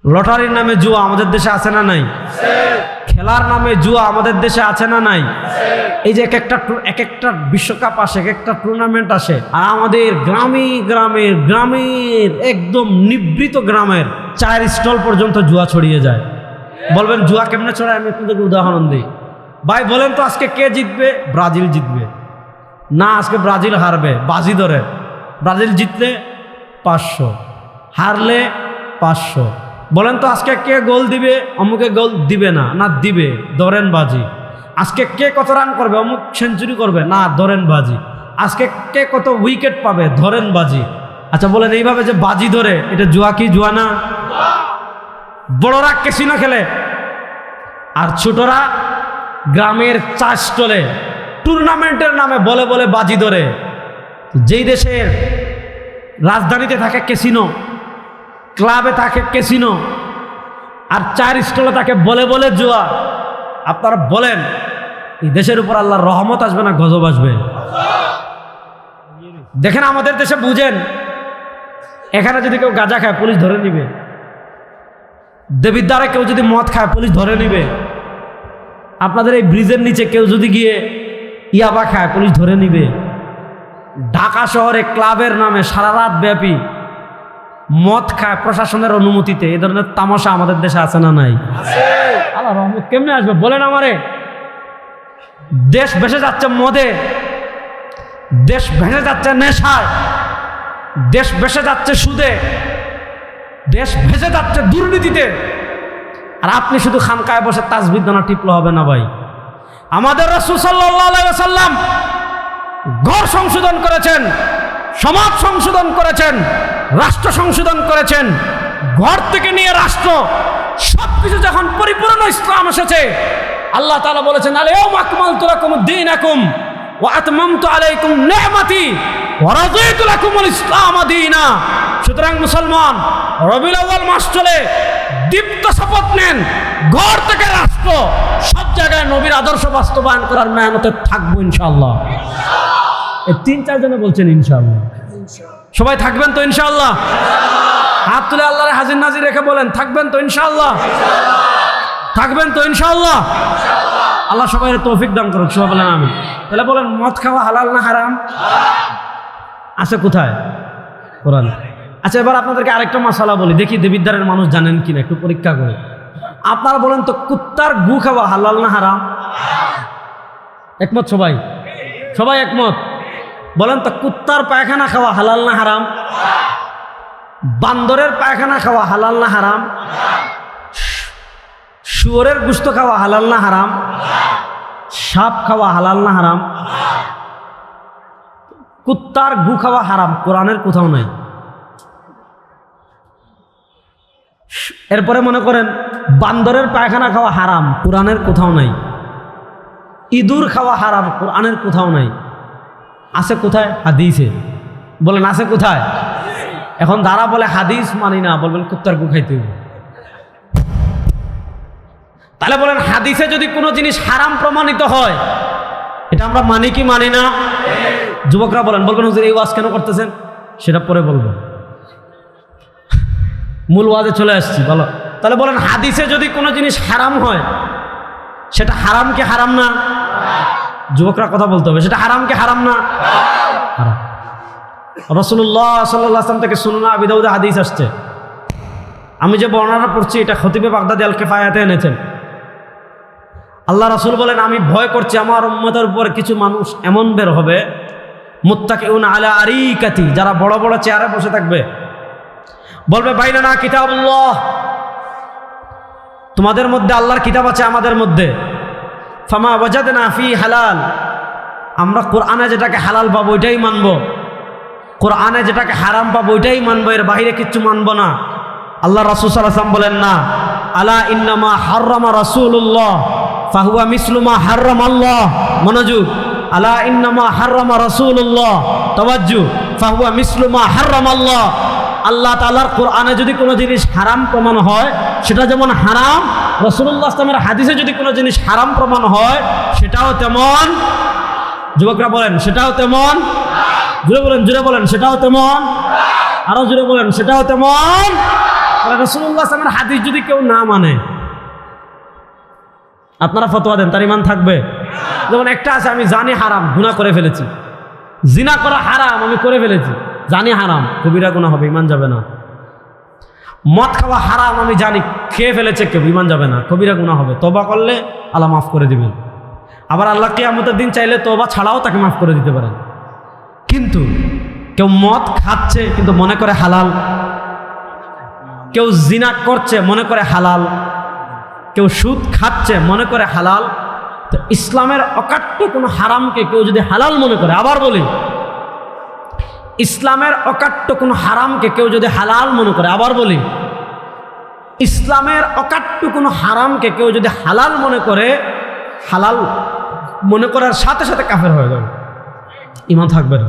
লটারির নামে জুয়া আমাদের দেশে আছে না নাই? খেলার নামে জুয়া আমাদের দেশে আছে না নাই? এই যে এক একটা বিশ্বকাপ আসে, এক একটা টুর্নামেন্ট আসে, আর আমাদের গ্রামের একদম নিভৃত গ্রামের চায়ের স্টল পর্যন্ত জুয়া ছড়িয়ে যায়। বলবেন জুয়া কেমনে ছড়ায়? আমি আপনাদেরকে উদাহরণ দিই। ভাই বলেন তো আজকে কে জিতবে? ব্রাজিল জিতবে না, আজকে ব্রাজিল হারবে। বাজি ধরে ব্রাজিল জিতলে 500, হারলে 500। বলেন তো আজকে কে গোল দিবে? অমুকে গোল দিবে না, না দিবে, ধরেন বাজি। আজকে কে কত রান করবে? অমুক সেঞ্চুরি করবে না, ধরেন বাজি। আজকে কে কত উইকেট পাবে? ধরেন বাজি। আচ্ছা বলেন এইভাবে যে বাজি ধরে, এটা জুয়া কি জুয়া না? বড়রা ক্যাসিনো খেলে আর ছোটরা গ্রামের চা স্টলে টুর্নামেন্টের নামে বলে বলে বাজি ধরে। যেই দেশের রাজধানীতে থাকে ক্যাসিনো, ক্লাবে থাকে ক্যাসিনো, আর চার স্টলে থাকে বলে বলে জুয়া, আপনারা বলেন এই দেশের উপর আল্লাহর রহমত আসবে না গজব আসবে? দেখেন আমাদের দেশে বুঝেন, এখানে যদি কেউ গাঁজা খায় পুলিশ ধরে নিবে, দেবীর দ্বারা কেউ যদি মদ খায় পুলিশ ধরে নিবে, আপনাদের এই ব্রিজের নিচে কেউ যদি গিয়ে ইয়াবা খায় পুলিশ ধরে নিবে। ঢাকা শহরে ক্লাবের নামে সারা রাত ব্যাপী মদ খায় প্রশাসনের অনুমতিতে, এই ধরনের তামাশা আমাদের দেশে আছে না নাই? আল্লাহ রহমত কেমনে আসবে বলেন আমারে? দেশ ভেসে যাচ্ছে মদে, দেশ ভেসে যাচ্ছে নেশায়, দেশ ভেসে যাচ্ছে সুদে, দেশ ভেসে যাচ্ছে দুর্নীতিতে, আর আপনি শুধু খানকায় বসে তাসবিহ দানা টিপলে হবে না ভাই। আমাদের রাসূল সাল্লাল্লাহু আলাইহি ওয়াসাল্লাম ঘর সংশোধন করেছেন, সমাজ সংশোধন করেছেন, রাষ্ট্র সংশোধন করেছেন। ঘর থেকে নিয়ে রাষ্ট্র সবকিছু যখন পরিপূর্ণ ইসলাম এসেছে, আল্লাহ তাআলা বলেছেন আল-ইয়াওমা আকমালতু লাকুম দীনাকুম ওয়া আতমামতু আলাইকুম নি'মাতি ওয়া রাদিতু লাকুমুল ইসলাম দীনা। সুতরাং মুসলমান, রবিউল আউয়াল মাস চলে, দীপ্ত শপথ নেন, ঘর থেকে রাষ্ট্র সব জায়গায় নবীর আদর্শ বাস্তবায়ন করার মেহনতে থাকবো ইনশাআল্লাহ। এই 3-4 জনে বলছেন ইনশাআল্লাহ। সবাই থাকবেন তো ইনশাআল্লাহ? হাত তুলে আল্লাহরে হাজির নাজির রেখে বলেন থাকবেন তো ইনশাআল্লাহ? থাকবেন তো ইনশাআল্লাহ? আল্লাহ সবাই তৌফিক দান করুক, সবাই বলেন আমিন। তাহলে বলেন মদ খাওয়া হালাল না হারাম? আছে কোথায়? কোরআন। আচ্ছা এবার আপনাদেরকে আরেকটা মাসালা বলি, দেখি দেবিদ্বারের মানুষ জানেন কিনা, একটু পরীক্ষা করে। আপনারা বলেন তো কুত্তার গু খাওয়া হালাল না হারাম? একমত সবাই? সবাই একমত? বলেন তো কুত্তার পায়খানা খাওয়া হালাল না হারাম? বান্দরের পায়খানা খাওয়া হালাল না হারাম? শুয়োরের গোশত খাওয়া হালাল না হারাম? সাপ খাওয়া হালাল না হারাম? কুত্তার গু খাওয়া হারাম, কোরআনের কোথাও নাই। এরপরে মনে করেন বান্দরের পায়খানা খাওয়া হারাম, কোরআনের কোথাও নাই। ইঁদুর খাওয়া হারাম, কোরআনের কোথাও নাই। আছে কোথায়? হাদিসে। বলেন আছে কোথায়? এখন যারা বলে হাদিস মানি না, বলবেন কুত্তার গু খাইতে হবে। তাহলে বলেন হাদিসে যদি কোনো জিনিস হারাম প্রমাণিত হয়, এটা আমরা মানি কি মানি না? যুবকরা বলেন, বলবেন হুজুর এই ওয়াজ কেন করতেছেন? সেটা পরে বলবো, মূল ওয়াজে চলে আসছি। বলো তাহলে বলেন হাদিসে যদি কোনো জিনিস হারাম হয়, সেটা হারাম কি হারাম না? যুবকরা কথা বলতে হবে, সেটা হারাম কি হারাম না? হারাম। রাসূলুল্লাহ সাল্লাল্লাহু আলাইহি ওয়াসাল্লাম থেকে সুনান আবি দাউদে হাদিস আসছে, আমি যে বর্ণনা পড়ছি এটা খতিবে বাগদাদি আল কিফায়াতে এনেছেন। আল্লাহ রাসূল বলেন আমি ভয় করছি আমার উম্মতের উপর কিছু মানুষ এমন বের হবে, মুত্তাকিউনা আলা আরিকাতি, যারা বড় বড় চেয়ারে বসে থাকবে, বলবে বাইনানা কিতাবুল্লাহ, তোমাদের মধ্যে আল্লাহর কিতাব আছে, আমাদের মধ্যে ফামা ওয়াজাদনা ফি হালাল, আমরা কোরআনে যেটাকে হালাল পাবো ওইটাই মানবো, কোরআনে যেটাকে হারাম পাবো ওইটাই মানবো, এর বাইরে কিচ্ছু মানবো না। আল্লাহ রাসূল সাল্লাল্লাহু আলাইহি ওয়াসাল্লাম বলেন না, আলা ইন্নামা হাররামা রাসূলুল্লাহ ফাহুয়া মিসলু মা হাররামাল্লাহ, মনোযোগ, আলা ইন্নামা হাররামা রাসূলুল্লাহ, তাওয়াজ্জু, ফাহুয়া মিসলু মা হাররামাল্লাহ। আল্লাহ তাআলার কোরআনে যদি কোনো জিনিস হারাম প্রমাণ হয়, সেটা যেমন হারাম, রাসূলুল্লাহ সাল্লাল্লাহু আলাইহি ওয়াসাল্লামের হাদিসে যদি কোনো জিনিস হারাম প্রমাণ হয়, সেটাও তেমন। যুবকরা বলেন সেটাও তেমন। জোরে বলেন, জোরে বলেন সেটাও তেমন। আরো জোরে বলেন সেটাও তেমন। রাসূলুল্লাহ সাল্লাল্লাহু আলাইহি ওয়াসাল্লামের হাদিস যদি কেউ না মানে, আপনারা ফতোয়া দেন, তার ঈমান থাকবে? যেমন একটা আছে, আমি জানি হারাম, গুনাহ করে ফেলেছি, জিনা করা হারাম, আমি করে ফেলেছি, জানি হারাম, কবিরা গুনাহ হবে, ঈমান যাবে না। মদ খাওয়া হারাম, আমি জানি, খেয়ে ফেলেছে কেউ, ঈমান যাবে না, কবিরা গুনাহ হবে, তওবা করলে আল্লাহ মাফ করে দিবেন। আবার আল্লাহ কিয়ামতের দিন চাইলে তওবা ছাড়াও তাকে মাফ করে দিতে পারেন। কিন্তু কেউ মদ খাচ্ছে কিন্তু মনে করে হালাল, কেউ জিনা করছে মনে করে হালাল, কেউ সুদ খাচ্ছে মনে করে হালাল, তো ইসলামের অকাট্য কোনো হারামকে কেউ যদি হালাল মনে করে, আবার বলি, ইসলামের অকাট্য কোনো হারামকে কেউ যদি হালাল মনে করে, আবার বলি, ইসলামের অকাট্য কোনো হারামকে কেউ যদি হালাল মনে করে, হালাল মনে করার সাথে সাথে কাফের হয়ে যাবে, ঈমান থাকবে না।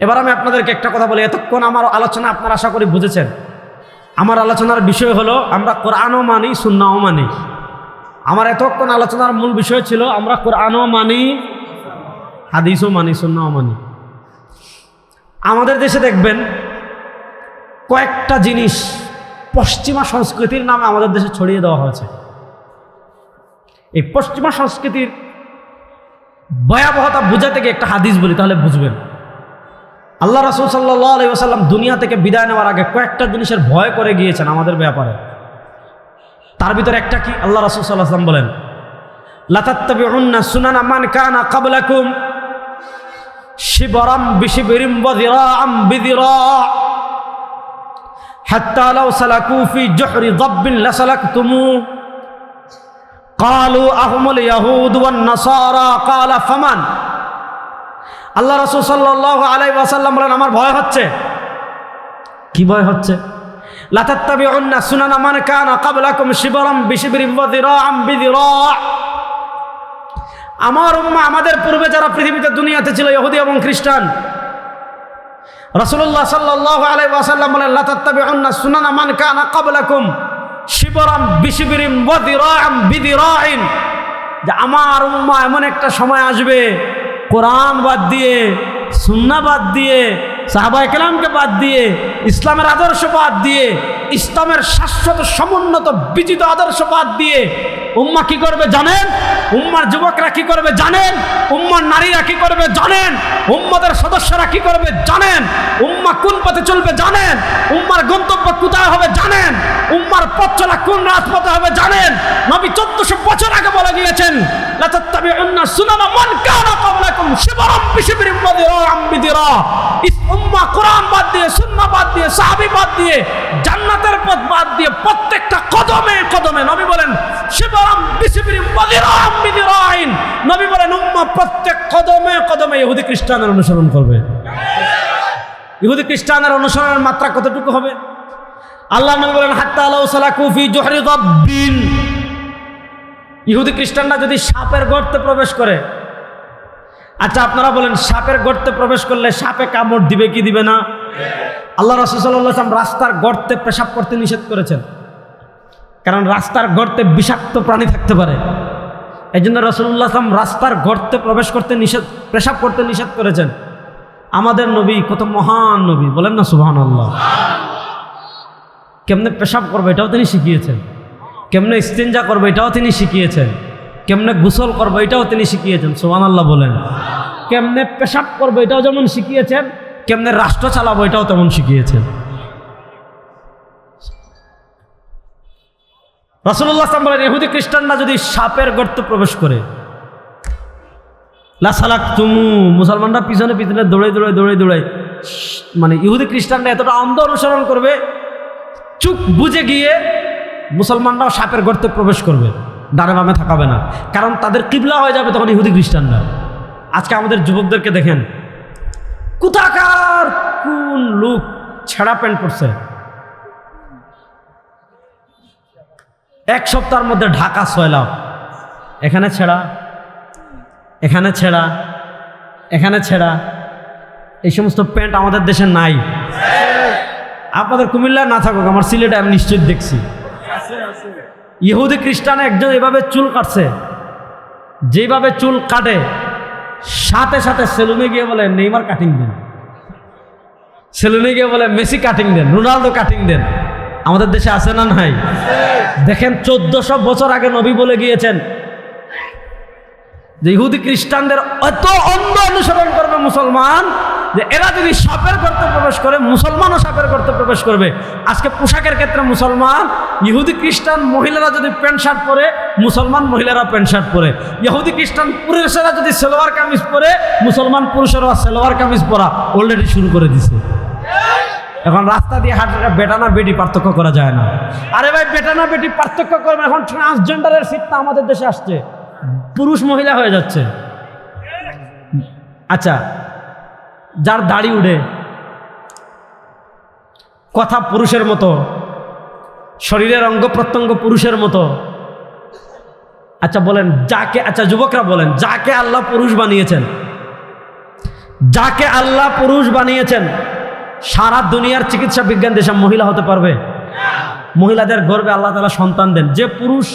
এবার আমি আপনাদেরকে একটা কথা বলি, এতক্ষণ আমার আলোচনা আপনারা আশা করি বুঝেছেন। আমার আলোচনার বিষয় হলো আমরা কোরআনও মানি, সুন্নাহও মানি। আমার এতক্ষণ আলোচনার মূল বিষয় ছিল আমরা কোরআনও মানি, হাদিসও মানি, সুন্নাহও মানি। আমাদের দেশে দেখবেন কয়েকটা জিনিস পশ্চিমা সংস্কৃতির নামে আমাদের দেশে ছড়িয়ে দেওয়া হয়েছে। এই পশ্চিমা সংস্কৃতির ভয়াবহতা বোঝাতে গিয়ে একটা হাদিস বলি, তাহলে বুঝবেন। আল্লাহ রাসূল সাল্লাল্লাহু আলাইহি ওয়াসাল্লাম দুনিয়া থেকে বিদায় নেওয়ার আগে কয়েকটা জিনিসের ভয় করে গিয়েছেন আমাদের ব্যাপারে। তার ভিতরে একটা কি, আল্লাহ রাসূল সাল্লাল্লাহু আলাইহি ওয়াসাল্লাম বলেন, লা তাত্তাবিউন্না সুনানা মান কানা ক্বাবলাকুম শিবরাম বিশিবরিম ওয়া যিরাআম বিযিরা' হাত্তা লাউ সালাকু ফি জুহরি যাব্বিন লাসালাকতুমু ক্বালু আহুমুল ইয়াহুদ ওয়ান নাসারা ক্বালা ফামান। আল্লাহ রাসূল সাল্লাল্লাহু আলাইহি ওয়াসাল্লাম বলেন, আমার ভয় হচ্ছে। কি ভয় হচ্ছে? লা তাত্তাবিউন্না সুনানা মান কানা ক্বাবলাকুম শিবরাম বিশিবরিম ওয়া যিরাআম বিযিরা'। আমার উম্মাহ, আমাদের পূর্বে যারা পৃথিবীতে দুনিয়াতে ছিল, ইহুদি এবং খ্রিস্টান, রাসূলুল্লাহ সাল্লাল্লাহু আলাইহি ওয়াসাল্লাম বলেন, লা তাত্তাবিউন্না সুনানা মান কানা ক্বাবলাকুম শিবরাম বিশিবরিম ওয়া যিরাআম বিযিরা'ইন। যে আমার উম্মাহ এমন একটা সময় আসবে, কোরআন বাদ দিয়ে, সুন্নাহ বাদ দিয়ে, সাহাবায়ে কেরামকে বাদ দিয়ে, ইসলামের আদর্শ বাদ দিয়ে, ইসলামের শাশ্বত সমুন্নত বিজিত আদর্শ বাদ দিয়ে উম্মাহ কি করবে জানেন? উম্মার যুবকরা কি করবে জানেন? উম্মার নারীরা কি করবে জানেন? উম্মাদের সদস্যরা কি করবে জানেন? উম্মাহ কোন পথে চলবে জানেন? উম্মার গন্তব্য কোথায় হবে জানেন? উম্মার পথ চলা কোন রাজপথে হবে জানেন? নবী 1400 বছর আগে বলে গিয়েছেন, লা তাত্তাবিউন্না সুনানা মান কানা ক্বাবলাকুম শিবরাম বিশিবরিম ওয়া যিরাআম বিযিরা'। উম্মাহ কোরআন বাদ দিয়ে, সুন্নাহ বাদ দিয়ে, সাহাবী বাদ দিয়ে, জান্নাতের পথ বাদ দিয়ে প্রত্যেকটা কদমে কদমে নবী বলেন শিবরাম বিশিবরিম ওয়া যিরাআম বিযিরা'ইন। নবী বলেন উম্মাহ প্রত্যেক কদমে কদমে ইহুদি খ্রিস্টানের অনুসরণ করবে। ইহুদি খ্রিস্টানের অনুসরণের মাত্রা কতটুকু হবে? আল্লাহ নবী বলেন, হাত্তা লাউ সালাকু ফি জুহরি যাব্বিন। ইহুদি খ্রিস্টানরা যদি সাপের গর্তে প্রবেশ করে, আচ্ছা আপনারা বলেন, সাপের গর্তে প্রবেশ করলে সাপে কামড় দিবে কি দিবে না? আল্লাহ রাসূল সাল্লাল্লাহু আলাইহি ওয়াসাল্লাম রাস্তার গর্তে পেশাব করতে নিষেধ করেছেন, কারণ রাস্তার গর্তে বিষাক্ত প্রাণী থাকতে পারে। এই জন্য রাসূলুল্লাহ সাল্লাল্লাহু আলাইহি ওয়াসাল্লাম রাস্তার গর্তে প্রবেশ করতে নিষেধ, পেশাব করতে নিষেধ করেছেন। আমাদের নবী কত মহান নবী, বলেন না সুবহানাল্লাহ। কেমনে পেশাব করবে এটাও তিনি শিখিয়েছেন, কেমনে ইস্তেঞ্জা করবে এটাও তিনি শিখিয়েছেন, কেমনে গোসল করবে এটাও তিনি শিখিয়েছেন, সুবহানাল্লাহ বলেন। কেমনে পেশাব করবে এটাও যেমন শিখিয়েছেন, কেমনে রাষ্ট্র চালাবো এটাও তেমন শিখিয়েছেন। রাসূলুল্লাহ সাল্লাল্লাহু আলাইহি ওয়াসাল্লাম বলেন, ইহুদি খ্রিস্টানরা যদি সাপের গর্তে প্রবেশ করে, লা সালাকতুমু, মুসলমানরা পিছনে পিছনে দৌড়ে দৌড়ে দৌড়ে দৌড়ে, মানে ইহুদি খ্রিস্টানরা এতটা অন্ধ অনুসরণ করবে, চুপ বুঝে গিয়ে মুসলমানরাও সাপের গর্তে প্রবেশ করবে, ডানে বামে থাকাবে না, কারণ তাদের কিবলা হয়ে যাবে তখন ইহুদি খ্রিস্টানরা। আজকে আমাদের যুবকদেরকে দেখেন, কোথাকার কোন লোক ছেঁড়া প্যান্ট পরছে, এক সপ্তাহের মধ্যে ঢাকা সয়লাভ, এখানে ছেঁড়া, এখানে ছেঁড়া, এখানে ছেঁড়া। এই সমস্ত প্যান্ট আমাদের দেশে নাই। আপনাদের কুমিল্লায় না থাকুক, আমার সিলেটে আমি নিশ্চিত দেখছি ইহুদি খ্রিস্টান একজন এভাবে চুল কাটছে, যেভাবে চুল কাটে সাথে সাথে সেলুনে গিয়ে বলে নেইমার কাটিং দেন, সেলুনে গিয়ে বলে মেসি কাটিং দেন, রোনালদো কাটিং দেন। আমাদের দেশে আছে না নাই? দেখেন 1400 বছর আগে নবী বলে গিয়েছেন যে ইহুদি খ্রিস্টানদের এত অন্ধ অনুসরণ করবে মুসলমান যে এরা যদি সাপের গর্তে প্রবেশ করে মুসলমানও সাপের গর্তে প্রবেশ করবে। আজকে পোশাকের ক্ষেত্রে মুসলমান, ইহুদি খ্রিস্টান মহিলারা যদি প্যান্ট শার্ট পরে মুসলমান মহিলারা প্যান্ট শার্ট পরে, ইহুদি খ্রিস্টান পুরুষেরা যদি সালোয়ার কামিজ পরে মুসলমান পুরুষেরা সালোয়ার কামিজ পরা অলরেডি শুরু করে দিছে। এখন রাস্তা দিয়ে হাঁটলে বেটা না বেটি পার্থক্য করা যায় না। আরে ভাই, বেটা না বেটি পার্থক্য করবে। এখন ট্রান্সজেন্ডারের সিটটা আমাদের দেশে আসছে, পুরুষ মহিলা হয়ে যাচ্ছে। আচ্ছা, যার দাড়ি উঠে, কথা পুরুষের মতো, শরীরের অঙ্গ প্রত্যঙ্গ পুরুষের মতো, আচ্ছা বলেন যাকে, আচ্ছা যুবকরা বলেন, যাকে আল্লাহ পুরুষ বানিয়েছেন, যাকে আল্লাহ পুরুষ বানিয়েছেন, সারা দুনিয়ার চিকিৎসা বিজ্ঞান দেশে মহিলা হতে পারবে? মহিলাদের গর্ভে আল্লাহ তাআলা সন্তান দেন। যে পুরুষ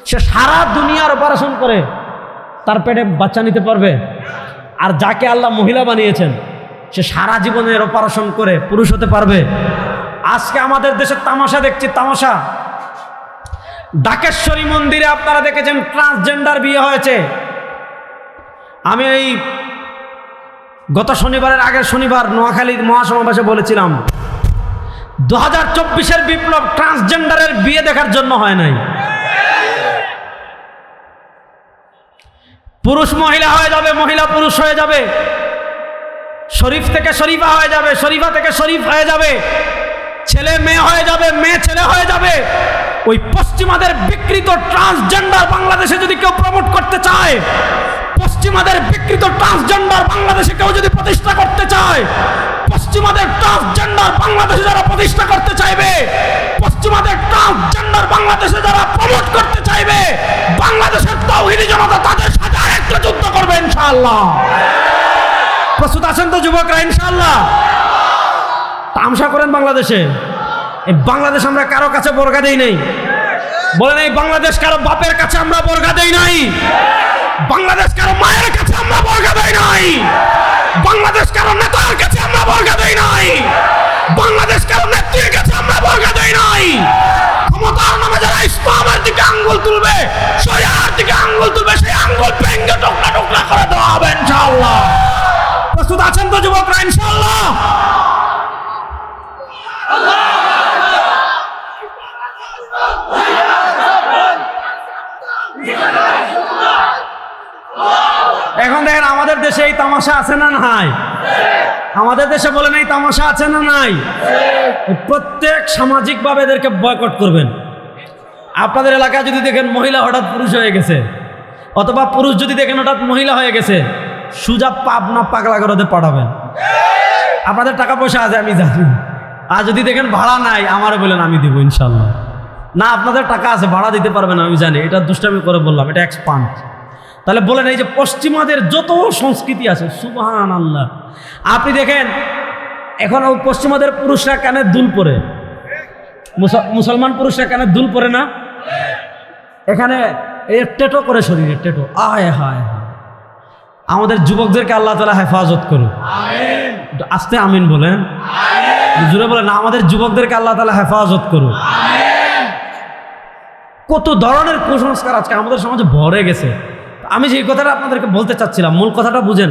সে সারা দুনিয়ার অপারেশন করে তার পেটে বাচ্চা নিতে পারবে? আর যাকে আল্লাহ মহিলা বানিয়েছেন সে সারা জীবনের অপারেশন করে পুরুষ হতে পারবে? আজকে আমাদের দেশের তামাশা দেখছি, তামাশা। ডাকেশ্বরী মন্দিরে আপনারা দেখেছেন ট্রান্সজেন্ডার বিয়ে হয়েছে। আমি এই গত শনিবারের আগের শনিবার নোয়াখালীর মহাসমাবেশে বলেছিলাম 2024-এর বিপ্লব ট্রান্সজেন্ডারের বিয়ে দেখার জন্য হয় নাই। পুরুষ মহিলা হয়ে যাবে, মহিলা পুরুষ হয়ে যাবে, শরীফ থেকে শরীফা হয়ে যাবে, শরীফা থেকে শরীফ হয়ে যাবে, ছেলে মেয়ে হয়ে যাবে, মেয়ে ছেলে হয়ে যাবে। ওই পশ্চিমাদের বিকৃত ট্রান্সজেন্ডার বাংলাদেশে যদি কেউ প্রমোট করতে চায়, পশ্চিমাদের বিকৃত ট্রান্সজেন্ডার বাংলাদেশে কেউ যদি প্রতিষ্ঠা করতে চায়, পশ্চিমাদের ট্রান্সজেন্ডার বাংলাদেশে যারা প্রতিষ্ঠা করতে চাইবে, পশ্চিমাদের ট্রান্সজেন্ডার বাংলাদেশে যারা প্রমোট করতে চাইবে, বাংলাদেশের তাওহীদি জনতা তাদের সাথে আরেকটা যুদ্ধ করবে ইনশাআল্লাহ। প্রস্তুত আছেন তো যুবকরা? ইনশাআল্লাহ। তামসা করেন বাংলাদেশে। এই বাংলাদেশ আমরা কারো কাছে বর্গা দেই নাই। বলেন, এই বাংলাদেশ কারো বাপের কাছে আমরা বর্গা দেই নাই। বাংলাদেশ কারো মায়ের কাছে আমরা বর্গা দেই নাই। বাংলাদেশ কারো নেতার কাছে আমরা বর্গা দেই নাই। বাংলাদেশ কারো নেত্রীর কাছে আমরা বর্গা দেই নাই। ক্ষমতার নামে যারা ইসলামের দিকে আঙ্গুল তুলবে, শরিয়ার দিকে আঙ্গুল তুলবে, সেই আঙ্গুল ভেঙে টুকরা টুকরা করে দেওয়া হবে ইনশাআল্লাহ। প্রস্তুত আছেন তো যুবকরা? ইনশাআল্লাহ। এখন দেখেন আমাদের দেশে এই তামাশা আছে না নাই? আমাদের দেশে বলেন এই তামাশা আছে না নাই? প্রত্যেক সামাজিকভাবে এদেরকে বয়কট করবেন। আপনাদের এলাকায় যদি দেখেন মহিলা হঠাৎ পুরুষ হয়ে গেছে, অথবা পুরুষ যদি দেখেন হঠাৎ মহিলা হয়ে গেছে, সুজা পাবনা পাগলাগারদে পাঠাবেন। আপনাদের টাকা পয়সা আছে আমি জানি। আর যদি দেখেন ভাড়া নাই, আমারে বলেন, আমি দিব ইনশাল্লাহ। না, আপনাদের টাকা আছে, ভাড়া দিতে পারবেন আমি জানি, এটা দুষ্টামি করে বললাম, এটা এক্সপান্ড। তাহলে বলেন, এই যে পশ্চিমাদের যত সংস্কৃতি আছে, সুবহানাল্লাহ। আপনি দেখেন এখন পশ্চিমাদের পুরুষরা কানে দুল পরে, মুসলমান পুরুষরা কানে দুল পরে না? এখানে টেটো করে শরীরে, টেটো। আয় হায় হায়, আমাদের যুবকদেরকে আল্লাহ তাআলা হেফাজত করুন। আস্তে আমিন বলেন, জোরে বলেন, আমাদের যুবকদেরকে আল্লাহ তাআলা হেফাজত করুন। কত ধরনের কুসংস্কার আজকে আমাদের সমাজে ভরে গেছে। আমি যে কথাটা আপনাদেরকে বলতে চাচ্ছিলাম, মূল কথাটা বুঝেন।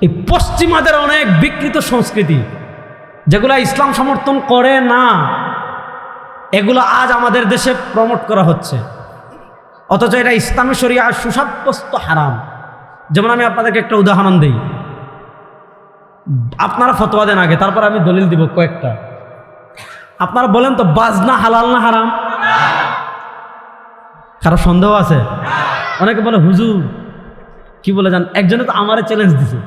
এই পশ্চিমাদের অনেক বিকৃত সংস্কৃতি, যেগুলো ইসলাম সমর্থন করে না, এগুলো আজ আমাদের দেশে প্রমোট করা হচ্ছে, অথচ এটা ইসলামী শরিয়ার সুসাব্যস্ত হারাম। যেমন আমি আপনাদেরকে একটা উদাহরণ দিই, আপনারা ফতোয়া দেন আগে, তারপর আমি দলিল দিব কয়েকটা। আপনারা বলেন তো, বাজনা হালাল না হারাম? কারো সন্দেহ আছে? অনেকে বলে হুজুর কি বলে জান, একজনে তো আমারে চ্যালেঞ্জ দিছে।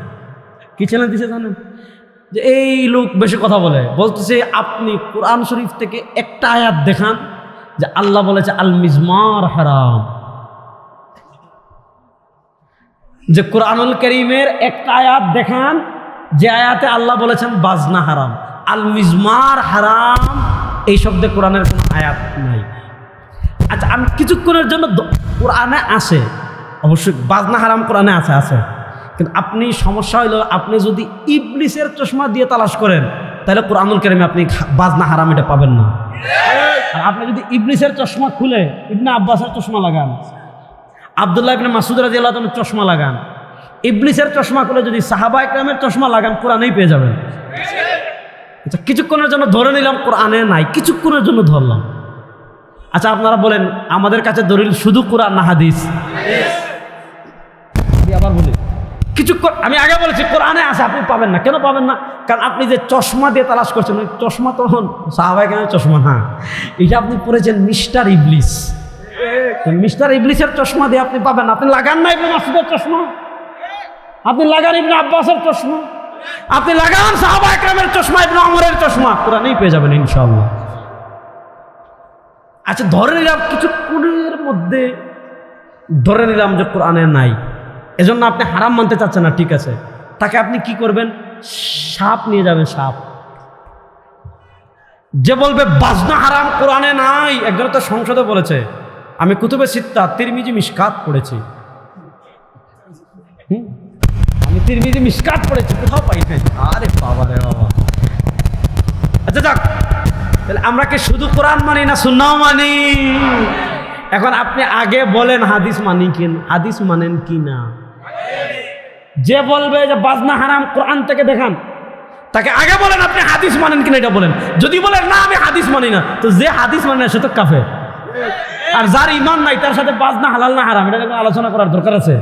কি চ্যালেঞ্জ দিছে জানেন? যে এই লোক বেশি কথা বলে, বলতেছে আপনি কোরআন শরীফ থেকে একটা আয়াত দেখান যে আল্লাহ বলেছে আল মিজমার হারাম। যে কোরআনুল কারীমের একটা আয়াত দেখান যে আয়াতে আল্লাহ বলেছেন বাজনা হারাম, আল মিজমার হারাম, এই শব্দে কোরআনের কোনো আয়াত নাই। আচ্ছা, আমি কিছুক্ষণের জন্য কোরআনে আসে, অবশ্যই বাজনা হারাম কোরআনে আছে, কিন্তু আপনি সমস্যা হইল, আপনি যদি ইবলিসের চশমা দিয়ে তালাশ করেন তাহলে কোরআনুল কারীমে আপনি বাজনা হারাম এটা পাবেন না। আর আপনি যদি ইবলিসের চশমা খুলে ইবনে আব্বাসের চশমা লাগান, আব্দুল্লাহ ইবনে মাসউদ রাদিয়াল্লাহু তাআলার চশমা লাগান, ইবলিসের চশমা খুলে যদি সাহাবা ইকরামের চশমা লাগান, কোরআনেই পেয়ে যাবেন। আচ্ছা, কিছুক্ষণের জন্য ধরে নিলাম কোরআনে নাই, কিছুক্ষণের জন্য ধরলাম। আচ্ছা, আপনারা বলেন আমাদের কাছে দলিল শুধু কোরআন না হাদিস? আবার বলি, কিছুক্ষণ আমি আগে বলেছি কোরআনে আছে, আপনি পাবেন না। কেন পাবেন না? কারণ আপনি যে চশমা দিয়ে তালাশ করছেন, ওই চশমা তখন সাহাবা ইকরামের চশমা না, এটা আপনি পড়েছেন মিস্টার ইবলিস। মিস্টার ইবলিসের চশমা দিয়ে আপনি পাবেন না। আপনি লাগান না ইবনে মাসউদের চশমা, আপনি লাগান ইবনে আব্বাসের চশমা, আপনি লাগান সাহাবা ইকরামের চশমা, ইবনে ওমরের চশমা, কোরআনেই পেয়ে যাবেন ইনশাআল্লাহ। আচ্ছা, ধরে নিলাম কিছুক্ষণের মধ্যে ধরে নিলাম যে কোরআনে নাই, এজন্য আপনি হারাম মানতে চাচ্ছেন না, ঠিক আছে। তাকে আপনি কি করবেন? সাপ নিয়ে যাবেন, সাপ। যে বলবে বাজনা হারাম, কোরআনে নাই, একজন তো সংসদে বলেছে, আমি কুতুবে সিত্তা তিরমিজি মিশকাত পড়েছি, আমি তিরমিজি মিশকাত পড়েছি, কোথাও পাই নাই। আরে বাবা রে বাবা। আচ্ছা যাক, তাহলে আমরা কি শুধু কোরআন মানি না সুন্নাহও মানি? এখন আপনি আগে বলেন হাদিস মানি কি, হাদিস মানেন কি না? যে বলবে যে বাজনা হারাম কোরআন থেকে দেখান, তাকে আগে বলেন আপনি হাদিস মানেন কিনা এটা বলেন। যদি বলেন না আমি হাদিস মানি না, তো যে হাদিস মানে না সে তো কাফের। আর যার ঈমান নাই তার সাথে বাজনা হালাল না হারাম এটা কোনো আলোচনা করার দরকার আছে?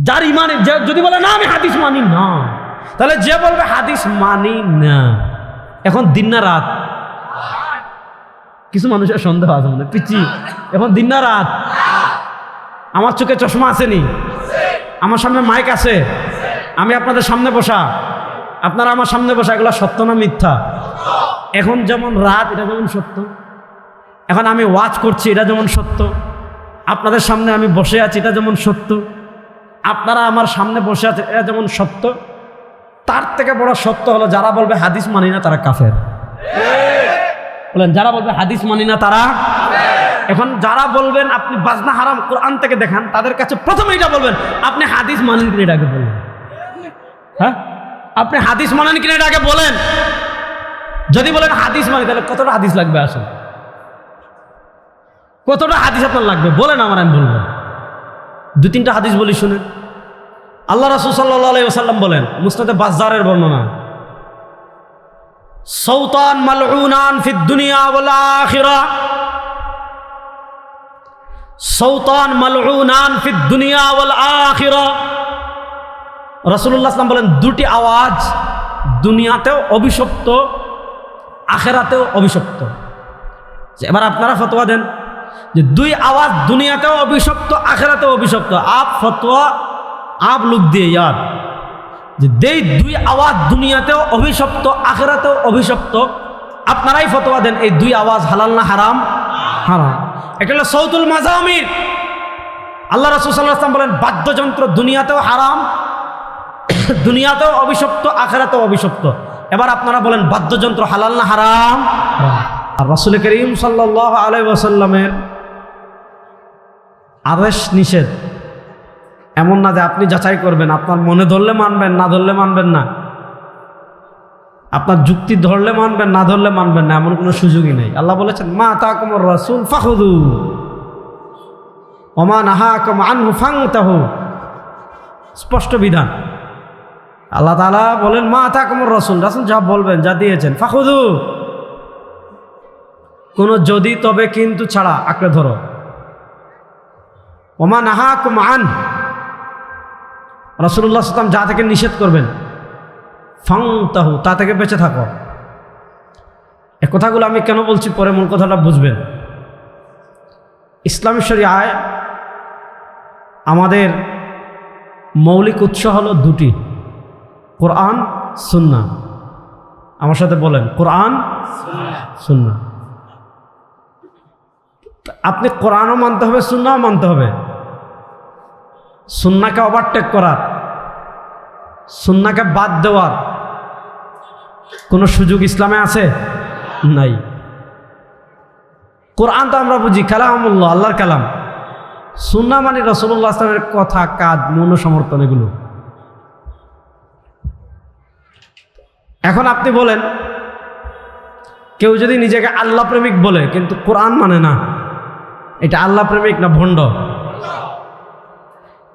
যার ঈমান, যদি বলে না আমি হাদিস মানি না, তাহলে যে বলবে হাদিস মানি না, এখন দিন না রাত? কিছু মানুষের সন্দেহ আছে মনে পিচ্ছি, এখন দিন না রাত? আমার চোখে চশমা আসেনি, আমার সামনে মাইক আছে, আমি আপনাদের সামনে বসা, আপনারা আমার সামনে বসা, এগুলো সত্য না মিথ্যা? এখন যেমন রাত, এটা যেমন সত্য, এখন আমি ওয়াচ করছি, এটা যেমন সত্য, আপনাদের সামনে আমি বসে আছি, এটা যেমন সত্য, আপনারা আমার সামনে বসে আছে, এটা যেমন সত্য, তার থেকে বড় সত্য হলো যারা বলবে হাদিস মানি না তারা কাফের। বলেন, যারা বলবে হাদিস মানি না তারা। এখন যারা বলবেন আপনি বাজনা হারাম কোরআন থেকে দেখান, তাদের কাছে প্রথমে এটা বলবেন আপনি হাদিস মানেন কিনা, এটা আগে বলেন। হ্যাঁ, আপনি হাদিস মানেন কিনা এটা আগে বলেন। যদি বলেন হাদিস মানি, তাহলে কতটা হাদিস লাগবে? আসেন, কতটা হাদিস আপনার লাগবে বলেন, আমার আমি বলবো। 2-3টা হাদিস বলি শুনেন। আল্লাহ রাসূল সাল্লাল্লাহু আলাইহি ওয়াসাল্লাম বলেন, মুসনাদে বাজ্জারের বর্ণনা, সাউতান মালউনান ফিদ দুনিয়া ওয়াল আখিরা, সাউতান মালউনান ফিদ দুনিয়া ওয়াল আখিরা। রাসূলুল্লাহ সাল্লাল্লাহু আলাইহি ওয়াসাল্লাম বলেন, 2টি আওয়াজ দুনিয়াতেও অভিশপ্ত, আখিরাতেও অভিশপ্ত। এবার আপনারা ফতোয়া দেন যে 2 আওয়াজ দুনিয়াতেও অভিশপ্ত, আখিরাতেও অভিশপ্ত। আপ ফতোয়া आप लोग दिए यार, যে 2 আওয়াজ দুনিয়াতেও অভিশপ্ত, আখিরাতেও অভিশপ্ত, আপনারাই ফতোয়া দেন এই 2 আওয়াজ হালাল না হারাম? হারাম। এটা হলো সাউতুল মাজামির। আল্লাহ রাসূল সাল্লাল্লাহু আলাইহি ওয়াসাল্লাম বলেন বাদ্যযন্ত্র দুনিয়াতেও হারাম, দুনিয়াতেও অভিশপ্ত, আখিরাতেও অভিশপ্ত। এবার আপনারা বলেন বাদ্যযন্ত্র হালাল না হারাম? আর রাসূল করিম সাল্লাল্লাহু আলাইহি ওয়াসাল্লামের আদেশ নিষেধ এমন না যে আপনি যাচাই করবেন, আপনার মনে ধরলে মানবেন, না ধরলে মানবেন না, আপনার যুক্তি ধরলে মানবেন, না ধরলে মানবেন না, এমন কোনো সুযোগই নেই। আল্লাহ বলেছেন মা আতাকুমুর রাসূল ফাখুযু ওয়া মা নাহাকুম আনহু ফান্তাহু, স্পষ্ট বিধান। আল্লাহ তাআলা বলেন মা আতাকুমুর রাসূল, রাসূল যা বলবেন, যা দিয়েছেন, ফাখুযু, কোনো যদি তবে কিন্তু ছাড়া আঁকড়ে ধরো। ওয়া মা নাহাকুম আনহু, রাসূলুল্লাহ সাল্লাল্লাহু আলাইহি ওয়াসাল্লাম যা থেকে নিষেধ করবেন, ফান্তাহু, তা থেকে বেঁচে থাকো। এই কথাগুলো আমি কেন বলছি পরে মূল কথাটা বুঝবেন। ইসলামী শরিয়ায় আমাদের মৌলিক উৎস হলো 2টি, কোরআন সুন্নাহ। আমার সাথে বলেন কোরআন সুন্নাহ। আপনি কোরআনও মানতে হবে, সুন্নাহও মানতে হবে। সুন্নাহকে ওভারটেক করার, সুন্নাহকে বাদ দেওয়ার কোনো সুযোগ ইসলামে আছে? নাই। কোরআন তো আমরা বুঝি কালামুল্লাহ, আল্লাহর কালাম। সুন্নাহ মানে রাসূলুল্লাহ সাল্লাল্লাহু আলাইহি ওয়াসাল্লামের কথা, কাজ, মনোসমর্থন, এগুলো। এখন আপনি বলেন কেউ যদি নিজেকে আল্লাহ প্রেমিক বলে কিন্তু কোরআন মানে না, এটা আল্লাহ প্রেমিক না ভণ্ড?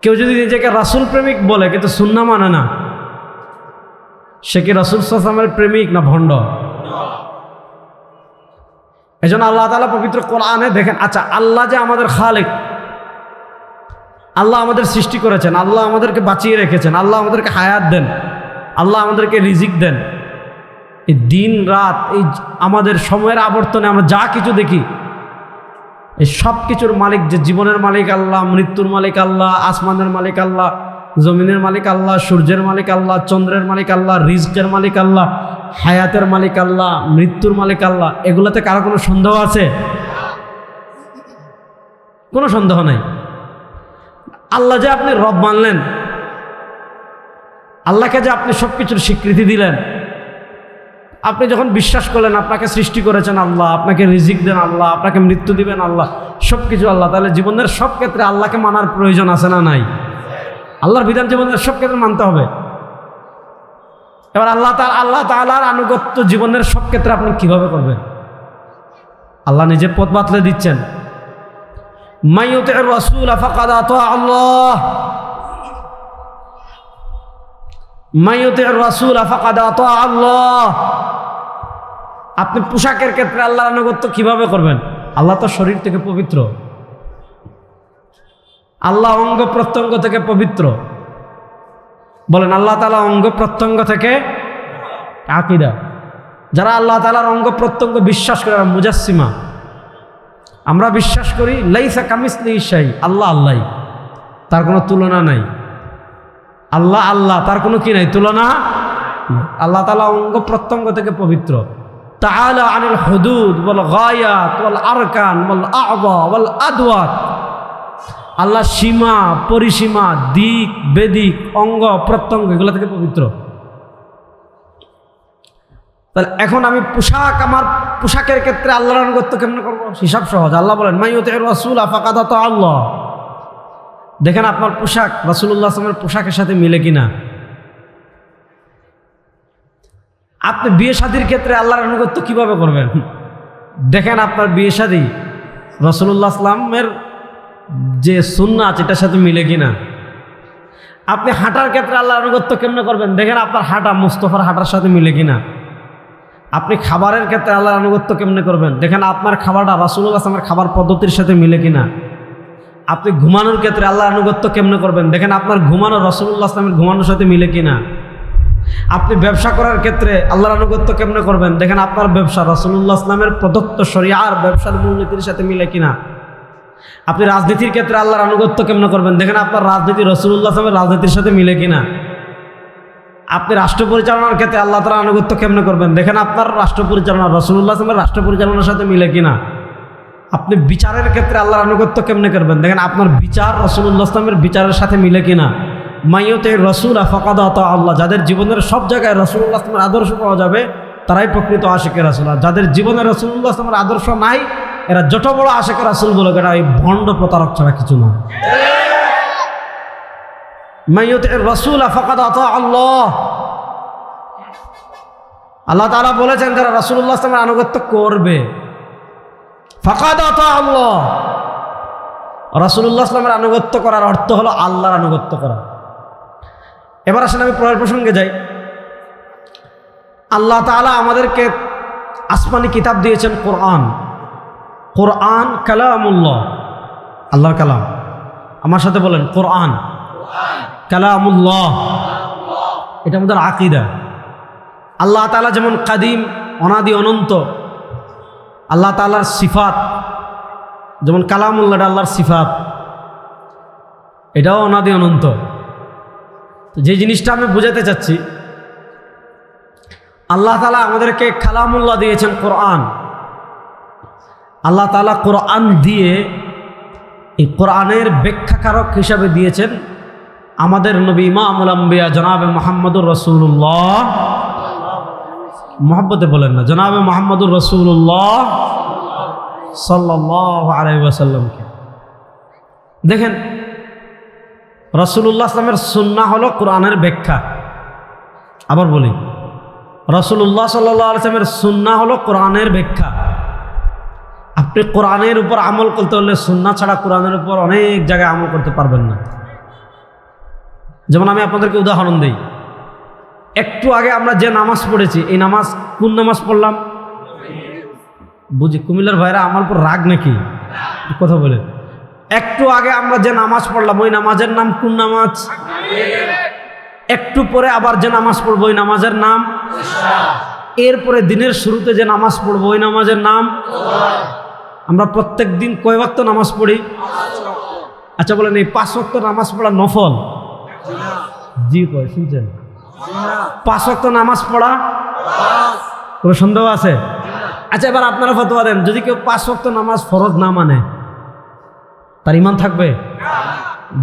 কেউ যদি নিজেকে রাসূল প্রেমিক বলে কিন্তু সুন্নাহ মানে না, সে কি রাসূল সাল্লাল্লাহু আলাইহি ওয়াসাল্লামের প্রেমিক না ভণ্ড? এজন্য আল্লাহ তাআলা পবিত্র কোরআনে দেখেন, আচ্ছা আল্লাহ যে আমাদের খালিক, আল্লাহ আমাদের সৃষ্টি করেছেন, আল্লাহ আমাদেরকে বাঁচিয়ে রেখেছেন, আল্লাহ আমাদেরকে হায়াত দেন, আল্লাহ আমাদেরকে রিজিক দেন, এই দিন রাত এই আমাদের সময়ের আবর্তনে আমরা যা কিছু দেখি, এই সব কিছুর মালিক, যে জীবনের মালিক আল্লাহ, মৃত্যুর মালিক আল্লাহ, আসমানের মালিক আল্লাহ, জমিনের মালিক আল্লাহ, সূর্যের মালিক আল্লাহ, চন্দ্রের মালিক আল্লাহ, রিজকের মালিক আল্লাহ, হায়াতের মালিক আল্লাহ, মৃত্যুর মালিক আল্লাহ, এগুলোতে কারো কোনো সন্দেহ আছে? কোনো সন্দেহ নাই। আল্লাহ যে আপনি রব মানলেন, আল্লাহকে যে আপনি সব কিছুর স্বীকৃতি দিলেন, আপনি যখন বিশ্বাস করলেন আপনাকে সৃষ্টি করেছেন আল্লাহ, আপনাকে রিজিক দেন আল্লাহ, আপনাকে মৃত্যু দিবেন আল্লাহ, সব কিছু আল্লাহ, তাহলে জীবনের সব ক্ষেত্রে আল্লাহকে মানার প্রয়োজন আছে না নাই? আল্লাহর বিধান জীবনের সব ক্ষেত্রে মানতে হবে। এবার আল্লাহ তাআলার আনুগত্য জীবনের সব ক্ষেত্রে আপনি কিভাবে করবেন? আল্লাহ নিজে পথ বাতলে দিচ্ছেন, মান ইউতি'র রাসূল ফাকাদ আতা আল্লাহ, মান ইউতি'র রাসূল ফাকাদ আতা আল্লাহ। আপনি পোশাকের ক্ষেত্রে আল্লাহর আনুগত্য কিভাবে করবেন? আল্লাহ তো শরীর থেকে পবিত্র, আল্লাহ অঙ্গ প্রত্যঙ্গ থেকে পবিত্র। বলেন আল্লাহ তাআলা অঙ্গ প্রত্যঙ্গ থেকে? আকীদা। যারা আল্লাহ তাআলার অঙ্গ প্রত্যঙ্গ বিশ্বাস করে, মুজাসসিমা, আমরা বিশ্বাস করি লাইসা কামিসলিহি শাই, আল্লাহ আল্লাহ, তার কোনো তুলনা নাই। আল্লাহ আল্লাহ, তার কোনো কি নাই, তুলনা। আল্লাহ তাআলা অঙ্গ প্রত্যঙ্গ থেকে পবিত্র। তাআলা আনিল হুদুদ ওয়াল গায়াত ওয়াল আরকান ওয়াল আ'যা ওয়াল আদওয়াত। আল্লাহ সীমা, পরিসীমা, দিক বেদিক, অঙ্গ প্রত্যঙ্গ এগুলো থেকে পবিত্র। তাহলে এখন আমি আমার পোশাকের ক্ষেত্রে আল্লাহর আনুগত্য কেমনে করবো? হিসাব সহজ। আল্লাহ বলেন মান ইউতি'র রাসূল ফাকাদ আতা আল্লাহ। দেখেন আপনার পোশাক রাসূলুল্লাহ সাল্লাল্লাহু আলাইহি ওয়াসাল্লামের পোশাকের সাথে মিলে কিনা। আপনি বিয়ে শাদীর ক্ষেত্রে আল্লাহর আনুগত্য কিভাবে করবেন? দেখেন আপনার বিয়ে শাদী রাসূলুল্লাহ সাল্লাল্লাহু আলাইহি ওয়াসাল্লামের যে সুন্নাত এটার সাথে মিলে কিনা। আপনি হাঁটার ক্ষেত্রে আল্লাহর আনুগত্য কেমনে করবেন? দেখেন আপনার হাঁটা মুস্তাফার হাঁটার সাথে মিলে কিনা। আপনি খাবারের ক্ষেত্রে আল্লাহর আনুগত্য কেমনে করবেন? দেখেন আপনার খাবারটা রাসূলুল্লাহ সাল্লাল্লাহু আলাইহি ওয়াসাল্লামের খাবার পদ্ধতির সাথে মিলে কিনা। আপনি ঘুমানোর ক্ষেত্রে আল্লাহর আনুগত্য কেমনে করবেন? দেখেন আপনার ঘুমানো রাসূলুল্লাহ সাল্লাল্লাহু আলাইহি ওয়াসাল্লামের ঘুমানোর সাথে মিলে কিনা। আপনি ব্যবসা করার ক্ষেত্রে আল্লাহর আনুগত্য কেমনে করবেন? দেখেন আপনার ব্যবসা রাসূলুল্লাহ সাল্লাল্লাহু আলাইহি ওয়াসাল্লামের প্রদত্ত শরিয়ার ব্যবসার মূলনীতির সাথে মিলে কিনা। আপনি রাজনীতির ক্ষেত্রে আল্লাহর আনুগত্য কেমনে করবেন? দেখেন আপনার রাজনীতি রাসূলুল্লাহ সাল্লাল্লাহু আলাইহি ওয়াসাল্লামের রাজনীতির সাথে মিলে কিনা। আপনি রাষ্ট্র পরিচালনার ক্ষেত্রে আল্লাহ তাআলার আনুগত্য কেমনে করবেন? দেখেন আপনার রাষ্ট্র পরিচালনা রাসূলুল্লাহ সাল্লাল্লাহু আলাইহি ওয়াসাল্লামের রাষ্ট্র পরিচালনার সাথে মিলে কিনা। আপনি বিচারের ক্ষেত্রে আল্লাহর আনুগত্য কেমনে করবেন? দেখেন আপনার বিচার রাসূলুল্লাহ সাল্লাল্লাহু আলাইহি ওয়াসাল্লামের বিচারের সাথে মিলে কিনা। মান ইউতি'র রাসূল ফাকাদ আতা আল্লাহ। যাদের জীবনের সব জায়গায় রাসূলুল্লাহ সাল্লাল্লাহু আলাইহি ওয়াসাল্লামের আদর্শ পাওয়া যাবে তারাই প্রকৃত আশিকে রাসূল। আর যাদের জীবনে রাসূলুল্লাহ সাল্লাল্লাহু আলাইহি ওয়াসাল্লামের আদর্শ নাই, এরা যত বড় আশিকে রাসূল বলে এরা এই ভণ্ড প্রতারক ছাড়া কিছু না। মান ইউতি'র রাসূল ফাকাদ আতা আল্লাহ। আল্লাহ তাআলা বলেছেন যারা রাসূলুল্লাহ সাল্লাল্লাহু আলাইহি ওয়াসাল্লামের আনুগত্য করবে, ফাকাদ আতা আল্লাহ। রাসূলুল্লাহ সাল্লাল্লাহু আলাইহি ওয়াসাল্লামের আনুগত্য করার অর্থ হলো আল্লাহর আনুগত্য করা। এবার আসেন আমি পরের প্রসঙ্গে যাই। আল্লাহ তাআলা আমাদেরকে আসমানি কিতাব দিয়েছেন কোরআন। কোরআন কালামুল্লাহ, আল্লাহর কালাম। আমার সাথে বলেন কোরআন কালামুল্লাহ। এটা আমাদের আকীদা। আল্লাহ তাআলা যেমন কাদিম, অনাদি অনন্ত, আল্লাহ তাআলার সিফাত যেমন কালামুল্লাহ আল্লাহর সিফাত, এটাও অনাদি অনন্ত। তো যে জিনিসটা আমি বোঝাতে চাচ্ছি, আল্লাহ তাআলা আমাদেরকে কালামুল্লাহ দিয়েছেন কোরআন। আল্লাহ তাআলা কোরআন দিয়ে এই কোরআনের ব্যাখ্যাকারক হিসাবে দিয়েছেন আমাদের নবী ইমামুল আম্বিয়া জনাবে মুহাম্মদুর রাসূলুল্লাহ। মুহাব্বতে বলেন না, জনাবে মুহাম্মদুর রাসূলুল্লাহ সাল্লাল্লাহু আলাইহি ওয়াসাল্লামকে। দেখেন রাসূলুল্লাহ সাল্লাল্লাহু আলাইহি ওয়াসাল্লামের সুন্নাহ হলো কোরআনের ব্যাখ্যা। আবার বলি, রাসূলুল্লাহ সাল্লাল্লাহু আলাইহি ওয়াসাল্লামের সুন্নাহ হলো কোরআনের ব্যাখ্যা। আপনি কোরআনের উপর আমল করতে হলে সুন্নাহ ছাড়া কোরআনের উপর অনেক জায়গায় আমল করতে পারবেন না। যেমন আমি আপনাদেরকে উদাহরণ দিই, একটু আগে আমরা যে নামাজ পড়েছি, এই নামাজ কোন নামাজ পড়লাম? বুঝি কুমিল্লার ভাইরা আমার উপর রাগ নাকি? কথা বলে, একটু আগে আমরা যে নামাজ পড়লাম ওই নামাজের নাম কোন নামাজ? একটু পরে আবার যে নামাজ পড়বো ওই নামাজের নাম, এরপরে দিনের শুরুতে যে নামাজ পড়বো ওই নামাজের নাম। আমরা প্রত্যেক দিন কয় ওয়াক্ত নামাজ পড়ি? আচ্ছা বলেন, এই 5 ওয়াক্ত নামাজ পড়া নফল? জি কয়, শুনছেন? 5 ওয়াক্ত নামাজ পড়া কোনো সন্দেহ আছে? আচ্ছা এবার আপনারা ফতোয়া দেন, যদি কেউ 5 ওয়াক্ত নামাজ ফরজ না মানে তার ঈমান থাকবে?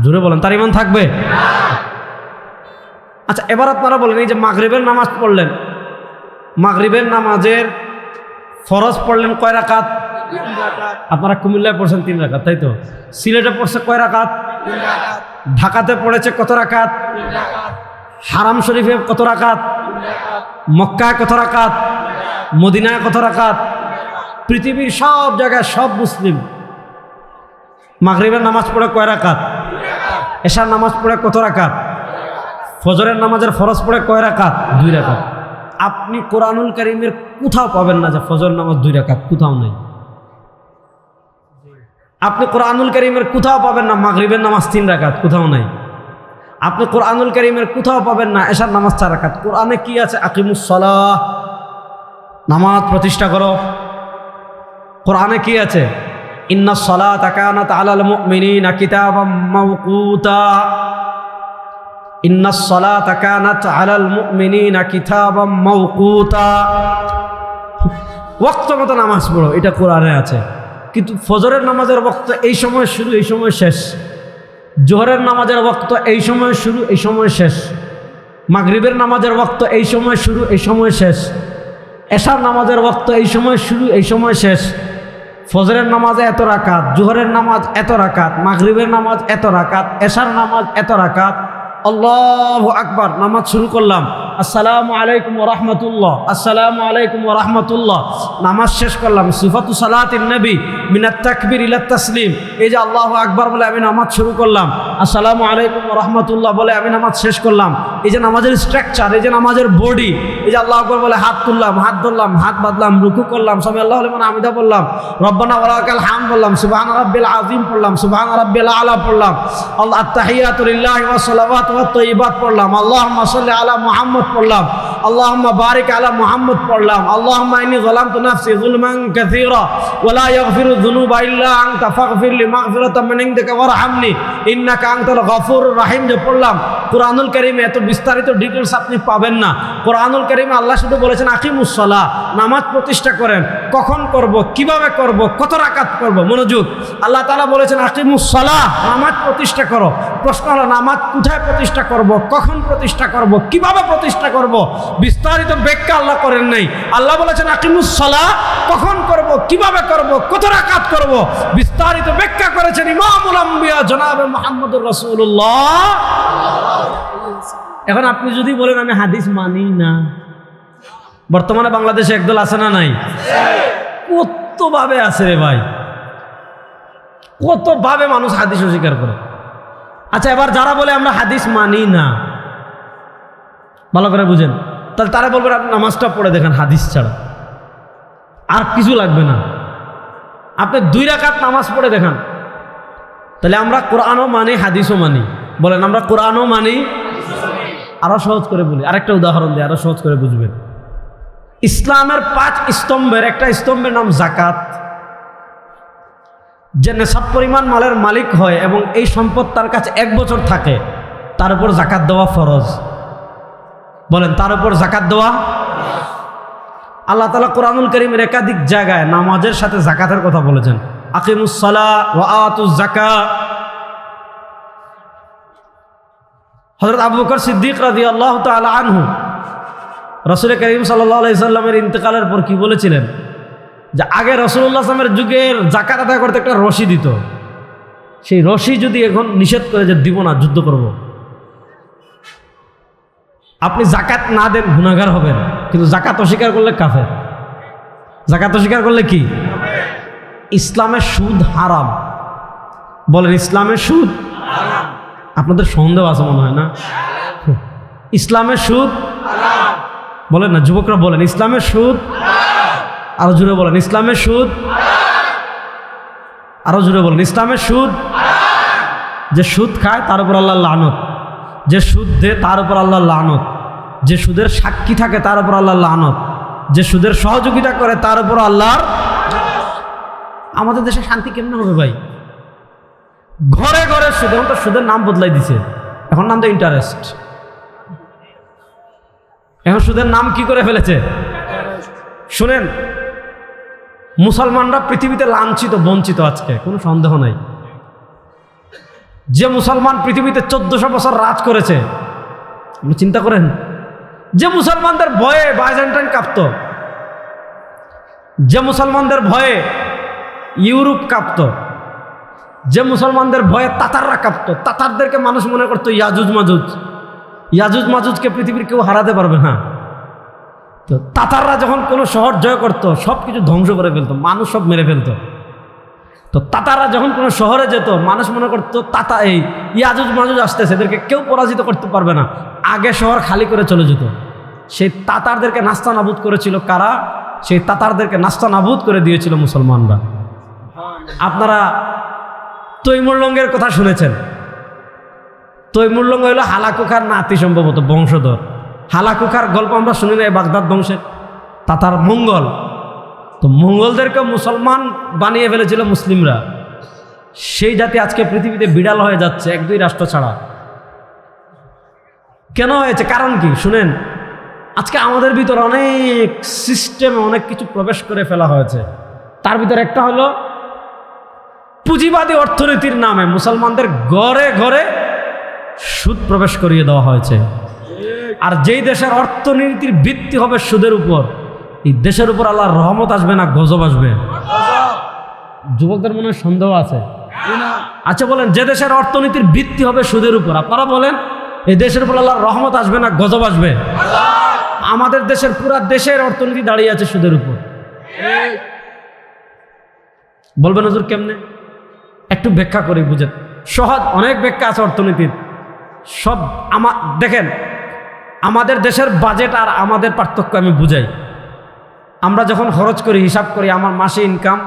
জোরে বলেন, তার ঈমান থাকবে? আচ্ছা এবার আপনারা বলেন, এই যে মাগরিবের নামাজ পড়লেন, মাগরিবের নামাজের ফরজ পড়লেন কয় রাকাত? আপনারা কুমিল্লায় পড়ছেন 3 রাকাত, তাই তো? সিলেটে পড়ছে কয় রাকাত? ঢাকাতে পড়েছে কত রাকাত? হারাম শরীফে কত রাকাত? মক্কায় কত রাকাত? মদিনায় কত রাকাত? পৃথিবীর সব জায়গায় সব মুসলিম মাগরিবের নামাজ পড়ে কয় রাকাত? এশার নামাজ পড়ে কত রাকাত? ফজরের নামাজের ফরজ পড়ে কয় রাকাত? 2 রাকাত। আপনি কোরআনুল কারীমের কোথাও পাবেন না যে ফজর নামাজ 2 রাকাত, কোথাও নেই। আপনি কোরআনুল কারীমের কোথাও পাবেন না মাগরিবের নামাজ 3 রাকাত, কোথাও নাই। আপনি কোরআনুল কারীমের কোথাও পাবেন না এশার নামাজ 4 রাকাত। কোরআনে কি আছে? আকিমুস সালাহ, নামাজ প্রতিষ্ঠা করো। কোরআনে কি আছে? ইন্নাস সালাতা কানাত আলাল মুমিনিনা কিতাবাম মাওকুতা। ইন্নাস সালাতা কানাত আলাল মুমিনিনা কিতাবাম মাওকুতা। ওয়াক্ত মতো নামাজ পড়ো, এটা কোরআনে আছে। কিন্তু ফজরের নামাজের ওয়াক্ত এই সময় শুরু, এই সময় শেষ। জোহরের নামাজের ওয়াক্ত এই সময় শুরু, এই সময় শেষ। মাগরিবের নামাজের ওয়াক্ত এই সময় শুরু, এই সময় শেষ। এশার নামাজের ওয়াক্ত এই সময় শুরু, এই সময় শেষ। ফজরের নামাজে এত রাকাত, জোহরের নামাজ এত রাকাত, মাগরিবের নামাজ এত রাকাত, এশার নামাজ এত রাকাত। আল্লাহু আকবার, নামাজ শুরু করলাম, আসসালামু আলাইকুম ওয়া রাহমাতুল্লাহ, আসসালামু আলাইকুম ওয়া রাহমাতুল্লাহ। নামাজ শেষ করলাম, সিফাতু সালাতিন নবী মিনাত তাকবীর ইলা তাসলিম। এই যে আল্লাহু আকবার বলে আমি নামাজ শুরু করলাম, আসসালামু আলাইকুম ওয়া রাহমাতুল্লাহ বলে আমি নামাজ শেষ করলাম। এই যে নামাজের স্ট্রাকচার, এই যে নামাজের বডি, এই যে আল্লাহু আকবার বলে হাত তুললাম, হাত ধরলাম, হাত বাঁধলাম, রুকু করলাম, সামি আল্লাহু লিমান হামিদা বললাম, রব্বানা ওয়া লাকাল হামদ বললাম, সুবহান রাব্বিল আযীম পড়লাম, সুবহান রাব্বিল আলা পড়লাম, আল্লাহ আত-তাহিয়াতু লিল্লাহি ওয়া সালাওয়াতু ওয়াত তাইয়্যিবাত পড়লাম, আল্লাহুম্মা সাল্লি আলা মুহাম্মদ পড়লাম, আল্লাহুম্মা বারিক আলা মুহাম্মদ পড়লাম, আল্লাহুম্মা ইন্নী যালামতু নাফসি যুলমান কাসীরা ওয়া লা ইয়াগফিরু যুনুবা ইল্লা আনতা ফাগফির লি মাগফিরাতাম মিন ইনদিকা ওয়ারহামনি ইন্নাকা আনতাল গফুরুর রহিম যে পড়লাম। কোরআনুল কারীমে এত বিস্তারিত ডিটেইলস আপনি পাবেন না। কোরআনুল কারীমে আল্লাহ শুধু বলেছেন আকিমুস সালাহ, নামাজ প্রতিষ্ঠা করেন। কখন করব, কিভাবে করব, কত রাকাত করব? মনোযোগ, আল্লাহ তাআলা বলেছেন আকিমুস সালাহ, নামাজ প্রতিষ্ঠা করো। প্রশ্ন হলো নামাজ কোথায় প্রতিষ্ঠা করব, কখন প্রতিষ্ঠা করব, কিভাবে প্রতিষ্ঠা করব? বিস্তারিত ব্যাখ্যা আল্লাহ করেন নাই। আল্লাহ বলেছেন আকিমুস সালাহ, কখন করব, কিভাবে করব, কত রাকাত করব, বিস্তারিত ব্যাখ্যা করেছেন ইমামুল আম্বিয়া জনাবে মুহাম্মদুর রাসূলুল্লাহ। এখন আপনি যদি বলেন আমি হাদিস মানি না, বর্তমানে বাংলাদেশে একদল আছে না নাই? কতভাবে আছে রে ভাই, কতভাবে মানুষ হাদিস অস্বীকার করে। আচ্ছা এবার যারা বলে আমরা হাদিস মানি না, ভালো করে বুঝেন, তাহলে তারা বলবেন আপনি নামাজটা পড়ে দেখেন হাদিস ছাড়া, আর কিছু লাগবে না। আপনি 2 রাকাত নামাজ পড়ে দেখান, তাহলে আমরা কোরআনও মানি, হাদিসও মানি। বলেন আমরা কোরআনও মানি। আরো সহজ করে বলি, আরেকটা উদাহরণ দিই, আরো সহজ করে বুঝবেন। ইসলামের 5 স্তম্ভের একটা স্তম্ভের নাম যাকাত। যে নেশাব পরিমাণ মালের মালিক হয় এবং এই সম্পদ তার কাছে 1 বছর থাকে, তার উপর যাকাত দেওয়া ফরজ। বলেন তার উপর যাকাত দেওয়া। আল্লাহ তাআলা কোরআনুল কারীমের একাধিক জায়গায় নামাজের সাথে যাকাতের কথা বলেছেন। আকিমুস সালাহ ওয়া আতুজ যাকাত। হযরত আবু বকর সিদ্দিক রাদিয়াল্লাহু তাআলা আনহু রাসূল করিম সাল্লাল্লাহু আলাইহি সাল্লামের ইন্তেকালের পর কি বলেছিলেন? যে আগে রাসূলুল্লাহ সাল্লাল্লাহু আলাইহি যুগের যাকাত আদায় করতে একটা রশি দিত, সেই রশি যদি এখন নিষেধ করে যে দিব না, যুদ্ধ করব, আপনি যাকাত না দেন গুনাহগার হবেন। কিন্তু জাকাত অস্বীকার করলে কাফের। জাকাত অস্বীকার করলে কি? ইসলামের সুদ হারাম। বলেন ইসলামের সুদ হারাম। আপনাদের সন্দেহ আছে মনে হয় না? ইসলামের সুদ হারাম বলেন না, যুবকরা বলেন ইসলামের সুদ হারাম। আরো জোরে বলেন ইসলামের সুদ হারাম। আরো জোরে বলেন ইসলামের সুদ হারাম। যে সুদ খায় তার উপর আল্লাহর লানত, যে সুদ দেয় তার উপর আল্লাহর লানত, যে সুদের সাক্ষী থাকে তার উপর আল্লাহর লানত, যে সুদের সহযোগিতা করে তার উপর আল্লাহর। আমাদের দেশে শান্তি কেমনে হবে ভাই? ঘরে ঘরে সুদ। এখন তো সুদের নাম বদলাই দিছে, এখন নাম তো ইন্টারেস্ট। এখন সুদের নাম কি করে ফেলেছে? শুনেন, মুসলমানরা পৃথিবীতে লাঞ্ছিত বঞ্চিত আজকে, কোনো সন্দেহ নাই। যে মুসলমান পৃথিবীতে 1400 বছর রাজ করেছে, আপনি চিন্তা করেন, যে মুসলমানদের ভয়ে বাইজেন্টাইন কাঁপত, যে মুসলমানদের ভয়ে ইউরোপ কাঁপত, যে মুসলমানদের ভয়ে তাতাররা কাঁপত, তাতারদেরকে মানুষ মনে করতো ইয়াজুজ মাজুজ। ইয়াজুজ মাজুজকে পৃথিবীর কেউ হারাতে পারবে না। তো তাতাররা যখন কোনো শহর জয় করত, সব কিছু ধ্বংস করে ফেলতো, মানুষ সব মেরে ফেলতো। তো তাতাররা যখন কোনো শহরে যেত, মানুষ মনে করতো এই ইয়াজুজ মাজুজ আসতেছে, এদেরকে কেউ পরাজিত করতে পারবে না, আগে শহর খালি করে চলে যেত। সেই তাতারদেরকে নাস্তা নাবুদ করেছিল কারা? সেই তাতারদেরকে নাস্তা নাবুদ করে দিয়েছিল মুসলমানরা। আপনারা তৈমুরলঙ্গের কথা শুনেছেন। তৈমুরলঙ্গ হলো হালাকুখার নাতি, সম্ভবত বংশধর। হালাকুখার গল্প আমরা শুনি না, বাগদাদ বংশের তাতার মঙ্গল। তো মঙ্গলদেরকে মুসলমান বানিয়ে ফেলেছিল মুসলিমরা। সেই জাতি আজকে পৃথিবীতে বিড়াল হয়ে যাচ্ছে, 1-2 রাষ্ট্র ছাড়া। কেন হয়েছে? কারণ কি? শুনেন, আজকে আমাদের ভিতর অনেক সিস্টেমে অনেক কিছু প্রবেশ করে ফেলা হয়েছে। তার ভিতরে একটা হলো পুঁজিবাদী অর্থনীতির নামে মুসলমানদের ঘরে ঘরে সুদ প্রবেশ করিয়ে দেওয়া হয়েছে। আর যেই দেশের অর্থনীতির ভিত্তি হবে সুদের উপর, এই দেশের উপর আল্লাহর রহমত আসবে না গজব আসবে? যুবকদের মনে হয় সন্দেহ আছে। আচ্ছা বলেন, যে দেশের অর্থনীতির ভিত্তি হবে সুদের উপর, আপনারা বলেন এই দেশের উপর আল্লাহর রহমত আসবে না গজব আসবে? আমাদের দেশের পুরা দেশের অর্থনীতি দাঁড়িয়ে আছে সুদের উপর। বলবেন হুজুর কেমনে? একটু ব্যাখ্যা করি, বুঝেন। সহজ অনেক ব্যাখ্যা আছে অর্থনীতির। সব দেখেন, আমাদের দেশের বাজেট আর আমাদের পার্থক্য আমি বুঝাই। আমরা যখন খরচ করি, হিসাব করি, আমার মাসে ইনকাম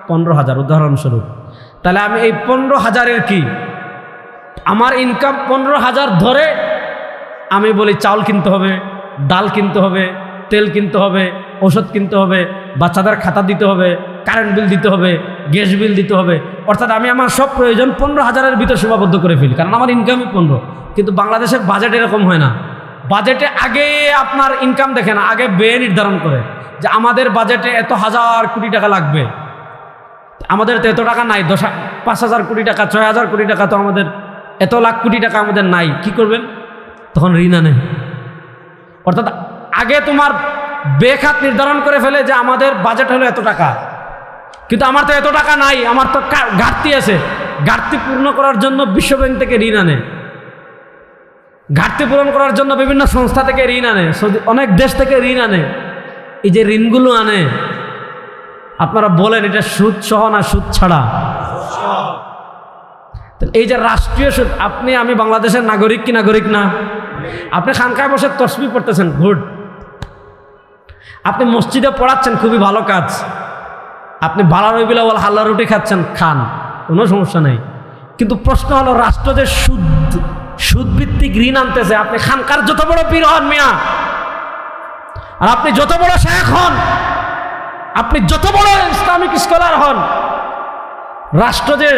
15,000 উদাহরণস্বরূপ, তাহলে আমি এই 15,000-এর কি, আমার ইনকাম 15,000 ধরে আমি বলি চাউল কিনতে হবে, ডাল কিনতে হবে, তেল কিনতে হবে, ওষুধ কিনতে হবে, বাচ্চাদের খাতা দিতে হবে, কারেন্ট বিল দিতে হবে, গ্যাস বিল দিতে হবে। অর্থাৎ আমি আমার সব প্রয়োজন 15,000-এর ভিতর সীমাবদ্ধ করে ফেলি, কারণ আমার ইনকামই 15। কিন্তু বাংলাদেশের বাজেট এরকম হয় না। বাজেটে আগে আপনার ইনকাম দেখে না, আগে ব্যয় নির্ধারণ করে যে আমাদের বাজেটে এত 1,000 কোটি টাকা লাগবে। আমাদের তো এত টাকা নাই, 5,000 কোটি টাকা, 6,000 কোটি টাকা, তো আমাদের এত লাখ কোটি টাকা আমাদের নাই। কি করবেন? তখন ঋণ আনে। অর্থাৎ আগে তোমার বেখাত নির্ধারণ করে ফেলে যে আমাদের বাজেট হলো এত টাকা, কিন্তু আমার তো এত টাকা নাই, আমার তো ঘাটতি আছে। ঘাটতি পূর্ণ করার জন্য বিশ্বব্যাংক থেকে ঋণ আনে, ঘাটতি পূরণ করার জন্য বিভিন্ন সংস্থা থেকে ঋণ আনে, অনেক দেশ থেকে ঋণ আনে। এই যে ঋণগুলো আনে, আপনারা বলেন এটা সুদ সহ না সুদ ছাড়া? এই যে রাষ্ট্রীয় সুদ, আমি বাংলাদেশের নাগরিক কি নাগরিক না? আপনি খানকায় বসে তসবিহ পড়তেছেন, গুড। আপনি মসজিদে পড়াচ্ছেন, খুবই ভালো কাজ। আপনি বালা রবিলা ওয়াল হাল্লা রুটি খাচ্ছেন, খান, কোনো সমস্যা নেই। কিন্তু প্রশ্ন হলো, রাষ্ট্র যে সুদভিত্তিক ঋণ আনতেছে, আপনি খানকার যত বড় পীর হন মিয়া, আর আপনি যত বড় শেখ হন, আপনি যত বড় ইসলামিক স্কলার হন, রাষ্ট্র যে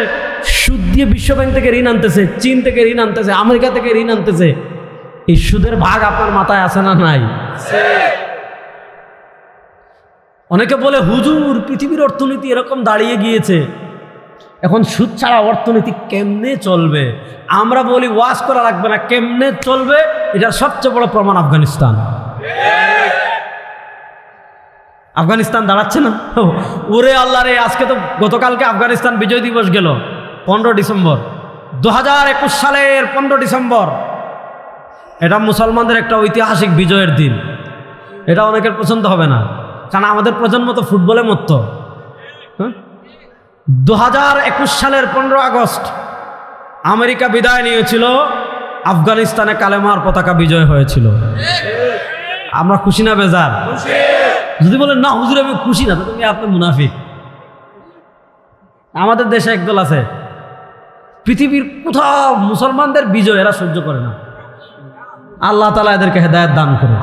সুদ দিয়ে বিশ্বব্যাংক থেকে ঋণ আনতেছে, চীন থেকে ঋণ আনতেছে, আমেরিকা থেকে ঋণ আনতেছে, এই সুদের ভাগ আপনার মাথায় আছে না নাই? অনেকে বলে হুজুর পৃথিবীর অর্থনীতি এরকম দাঁড়িয়ে গিয়েছে, এখন সুদ ছাড়া অর্থনীতি কেমনে চলবে? আমরা বলি ওয়াজ করা লাগবে না, কেমনে চলবে এটার সবচেয়ে বড় প্রমাণ আফগানিস্তান। আফগানিস্তান দাঁড়াচ্ছে না? ওরে আল্লাহ রে, আজকে তো গতকালকে আফগানিস্তান বিজয় দিবস গেল, 15 ডিসেম্বর 2021 সালের 15 ডিসেম্বর। এটা মুসলমানদের একটা ঐতিহাসিক বিজয়ের দিন। এটা অনেকের পছন্দ হবে না, কারণ আমাদের প্রজন্ম তো ফুটবলে মত্ত। 2021 সালের 15 আগস্ট আমেরিকা বিদায় নিয়েছিল, আফগানিস্তানে কালেমার পতাকা বিজয় হয়েছিল। আমরা খুশি না বেজার? যদি বলেন না হুজুর আমি খুশি না, তো তুমি আপনি মুনাফিক। আমাদের দেশে একদল আছে, পৃথিবীর কোথাও মুসলমানদের বিজয় এরা সহ্য করে না। আল্লাহ তাআলা এদেরকে হেদায়েত দান করুন।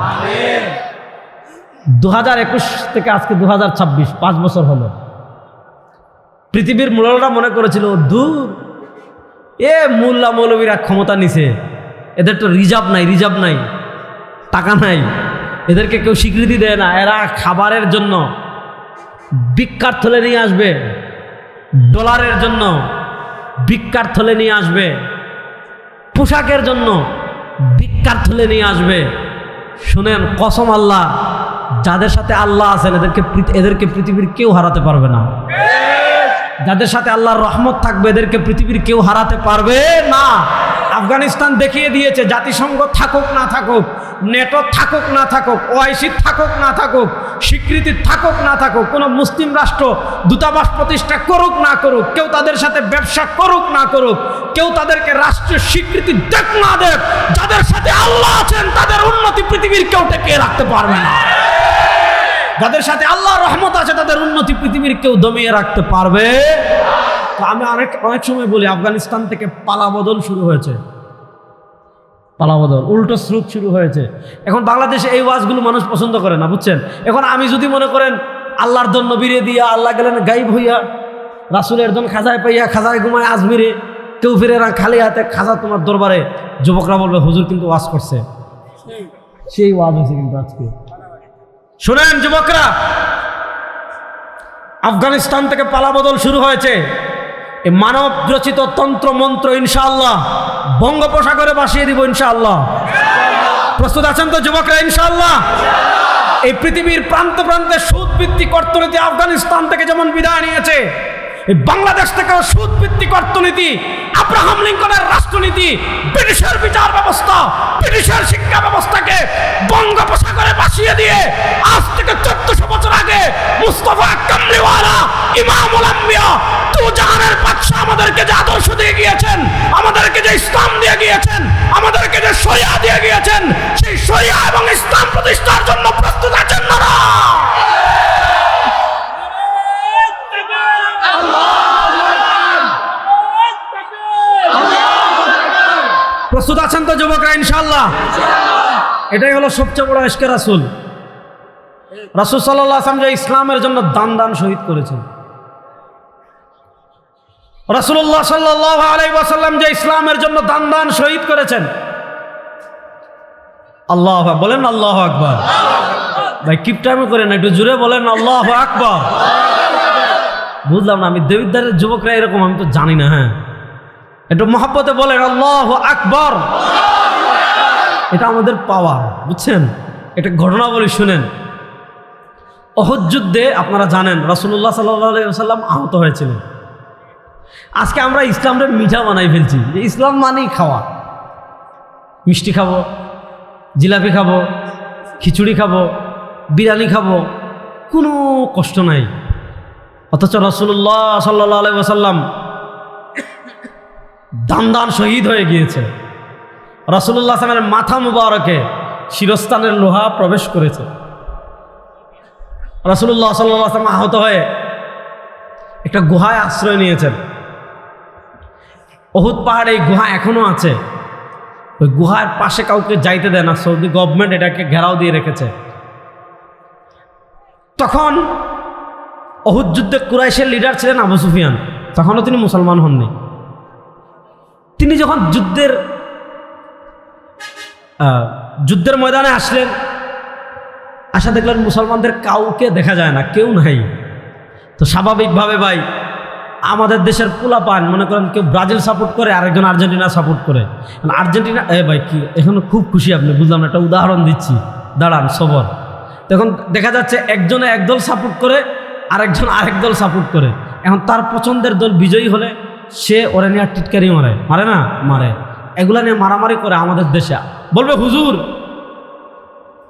2021 থেকে আজকে 2026, 5 বছর হলো। পৃথিবীর মোল্লারা মনে করেছিল দূর মোল্লা মৌলবীরা ক্ষমতা নিছে, এদের তো রিজার্ভ নাই, টাকা নাই, এদেরকে কেউ স্বীকৃতি দেয় না। এরা খাবারের জন্য ভিক্ষার থলে নিয়ে আসবে, ডলারের জন্য ভিক্ষার থলে নিয়ে আসবে, পোশাকের জন্য ভিক্ষার থলে নিয়ে আসবে। শুনেন, কসম আল্লাহ, যাদের সাথে আল্লাহ আছেন এদেরকে পৃথিবীর কেউ হারাতে পারবে না। যাদের সাথে আল্লাহর রহমত থাকবে এদেরকে পৃথিবীর কেউ হারাতে পারবে না। আফগানিস্তান দেখিয়ে দিয়েছে, জাতিসংঘ থাকুক না থাকুক, নেটো থাকুক না থাকুক, ওআইসি থাকুক না থাকুক, স্বীকৃতি থাকুক না থাকুক, কোনো মুসলিম রাষ্ট্র দূতাবাস প্রতিষ্ঠা করুক না করুক, কেউ তাদের সাথে ব্যবসা করুক না করুক, কেউ তাদেরকে রাষ্ট্রীয় স্বীকৃতি দেখ না দেখ, যাদের সাথে আল্লাহ আছেন তাদের উন্নতি পৃথিবীর কেউ টেকিয়ে রাখতে পারবে না। যাদের সাথে আল্লাহর রহমত আছে তাদের উন্নতি পৃথিবীর কেউ দমিয়ে রাখতে পারবে। তো আমি অনেক সময় বলি, আফগানিস্তান থেকে পালাবদল শুরু হয়েছে, পালাবদল, উল্টো স্রোত শুরু হয়েছে। এখন বাংলাদেশে এই ওয়াজগুলো মানুষ পছন্দ করে না, বুঝছেন। এখন আমি যদি মনে করেন আল্লাহর জন্য বিরে দিয়া, আল্লাহ গেলেন গাইব হইয়া, রাসূলের জন্য খাজায় পাইয়া, খাজায় ঘুমায় আজমিরে, কেউ ফিরে না খালি হাতে খাজা তোমার দরবারে, যুবকরা বলবে হুজুর কিন্তু ওয়াজ করছে, সেই ওয়াজ হয়েছে কিন্তু আজকে। শুনেন যুবকরা, আফগানিস্তান থেকে পালাবদল শুরু হয়েছে। এই মানব রচিত তন্ত্র মন্ত্র ইনশাআল্লাহ বঙ্গোপসাগরে ভাসিয়ে দিব ইনশাআল্লাহ। প্রস্তুত আছেন তো যুবকরা? ইনশাআল্লাহ। এই পৃথিবীর প্রান্ত প্রান্তে সুদ ভিত্তিক অর্থনীতি আফগানিস্তান থেকে যেমন বিদায় নিয়েছে, এই বাংলাদেশ থেকেও সুদ ভিত্তিক অর্থনীতি, আব্রাহাম লিঙ্কনের রাষ্ট্রনীতি, ব্রিটিশের বিচার ব্যবস্থা, ব্রিটিশের শিক্ষা ব্যবস্থাকে বঙ্গোপসাগরে ভাসিয়ে দিয়ে আজ থেকে 1400 বছর আগে মুস্তাফা কামলিওয়ালা ইমামুল আম্বিয়া দু জাহানের বাদশা আমাদেরকে যে আদর্শ দিয়ে গিয়েছেন, আমাদেরকে যে ইসলাম দিয়ে গিয়েছেন, আমাদেরকে যে শরিয়া দিয়ে গিয়েছেন, সেই শরিয়া এবং ইসলাম প্রতিষ্ঠার জন্য প্রস্তুত আছেন না? প্রস্তুত আছেন তো যুবকরা? ইনশাআল্লাহ। এটাই হলো সবচেয়ে বড় ইশকে রাসূল। রাসূল সাল্লাল্লাহু আলাইহি ওয়াসাল্লাম যে ইসলামের জন্য দান শহীদ করেছেন, রাসূলুল্লাহ সাল্লাল্লাহু আলাইহি ওয়াসাল্লাম যে ইসলামের জন্য দান শহীদ করেছেন। আল্লাহু আকবার বলেন, আল্লাহু আকবার। ভাই কিপটামি করেন, একটু জোরে বলেন আল্লাহু আকবার। বুঝলাম না, আমি দেবিদ্বারের যুবকরা এরকম আমি তো জানি না। হ্যাঁ, একটু মহব্বতে বলেন আল্লাহু আকবার। এটা আমাদের পাওয়ার, বুঝছেন। এটা ঘটনা বলি, শুনেন। উহুদ যুদ্ধে আপনারা জানেন রাসূলুল্লাহ সাল্লাল্লাহু আলাইহি ওয়াসাল্লাম আহত হয়েছিলেন। আজকে আমরা ইসলামকে মিঠা বানাই ফেলছি, যে ইসলাম মানেই খাওয়া, মিষ্টি খাবো, জিলাপি খাবো, খিচুড়ি খাবো, বিরিয়ানি খাবো, কোনো কষ্ট নাই। অথচ রাসূলুল্লাহ সাল্লাল্লাহু আলাইহি ওয়াসাল্লাম দান শহীদ হয়ে গিয়েছে। রাসূলুল্লাহ সাল্লাল্লাহু আলাইহি ওয়াসাল্লামের মাথা মুবারকে শিরস্থানের লোহা প্রবেশ করেছে। রাসূলুল্লাহ সাল্লাল্লাহু আলাইহি ওয়াসাল্লাম আহত হয়ে একটা গুহায় আশ্রয় নিয়েছেন। উহুদ পাহাড়ে এই গুহা এখনো আছে। ওই গুহার পাশে কাউকে যাইতে দেয় না, সৌদি গভর্নমেন্ট এটাকে ঘেরাও দিয়ে রেখেছে। তখন উহুদ যুদ্ধে কুরাইশের লিডার ছিলেন আবু সুফিয়ান, তখনও তিনি মুসলমান হননি। তিনি যখন যুদ্ধের ময়দানে আসলেন, আসা দেখলেন মুসলমানদের কাউকে দেখা যায় না, কেউ নাই। তো স্বাভাবিকভাবে ভাই আমাদের দেশের পোলাপান মনে করেন কেউ ব্রাজিল সাপোর্ট করে, আরেকজন আর্জেন্টিনা সাপোর্ট করে। আর্জেন্টিনা ভাই কি এখনো খুব খুশি আপনি, বুঝলাম না, একটা উদাহরণ দিচ্ছি, দাঁড়ান সবর। তখন দেখা যাচ্ছে একজনে একদল সাপোর্ট করে, আরেকজন আরেক দল সাপোর্ট করে। এখন তার পছন্দের দল বিজয়ী হলে সে ওরা নিয়ে টিটকারি মারে না, মারে। এগুলা নিয়ে মারামারি করে আমাদের দেশে। বলবে হুজুর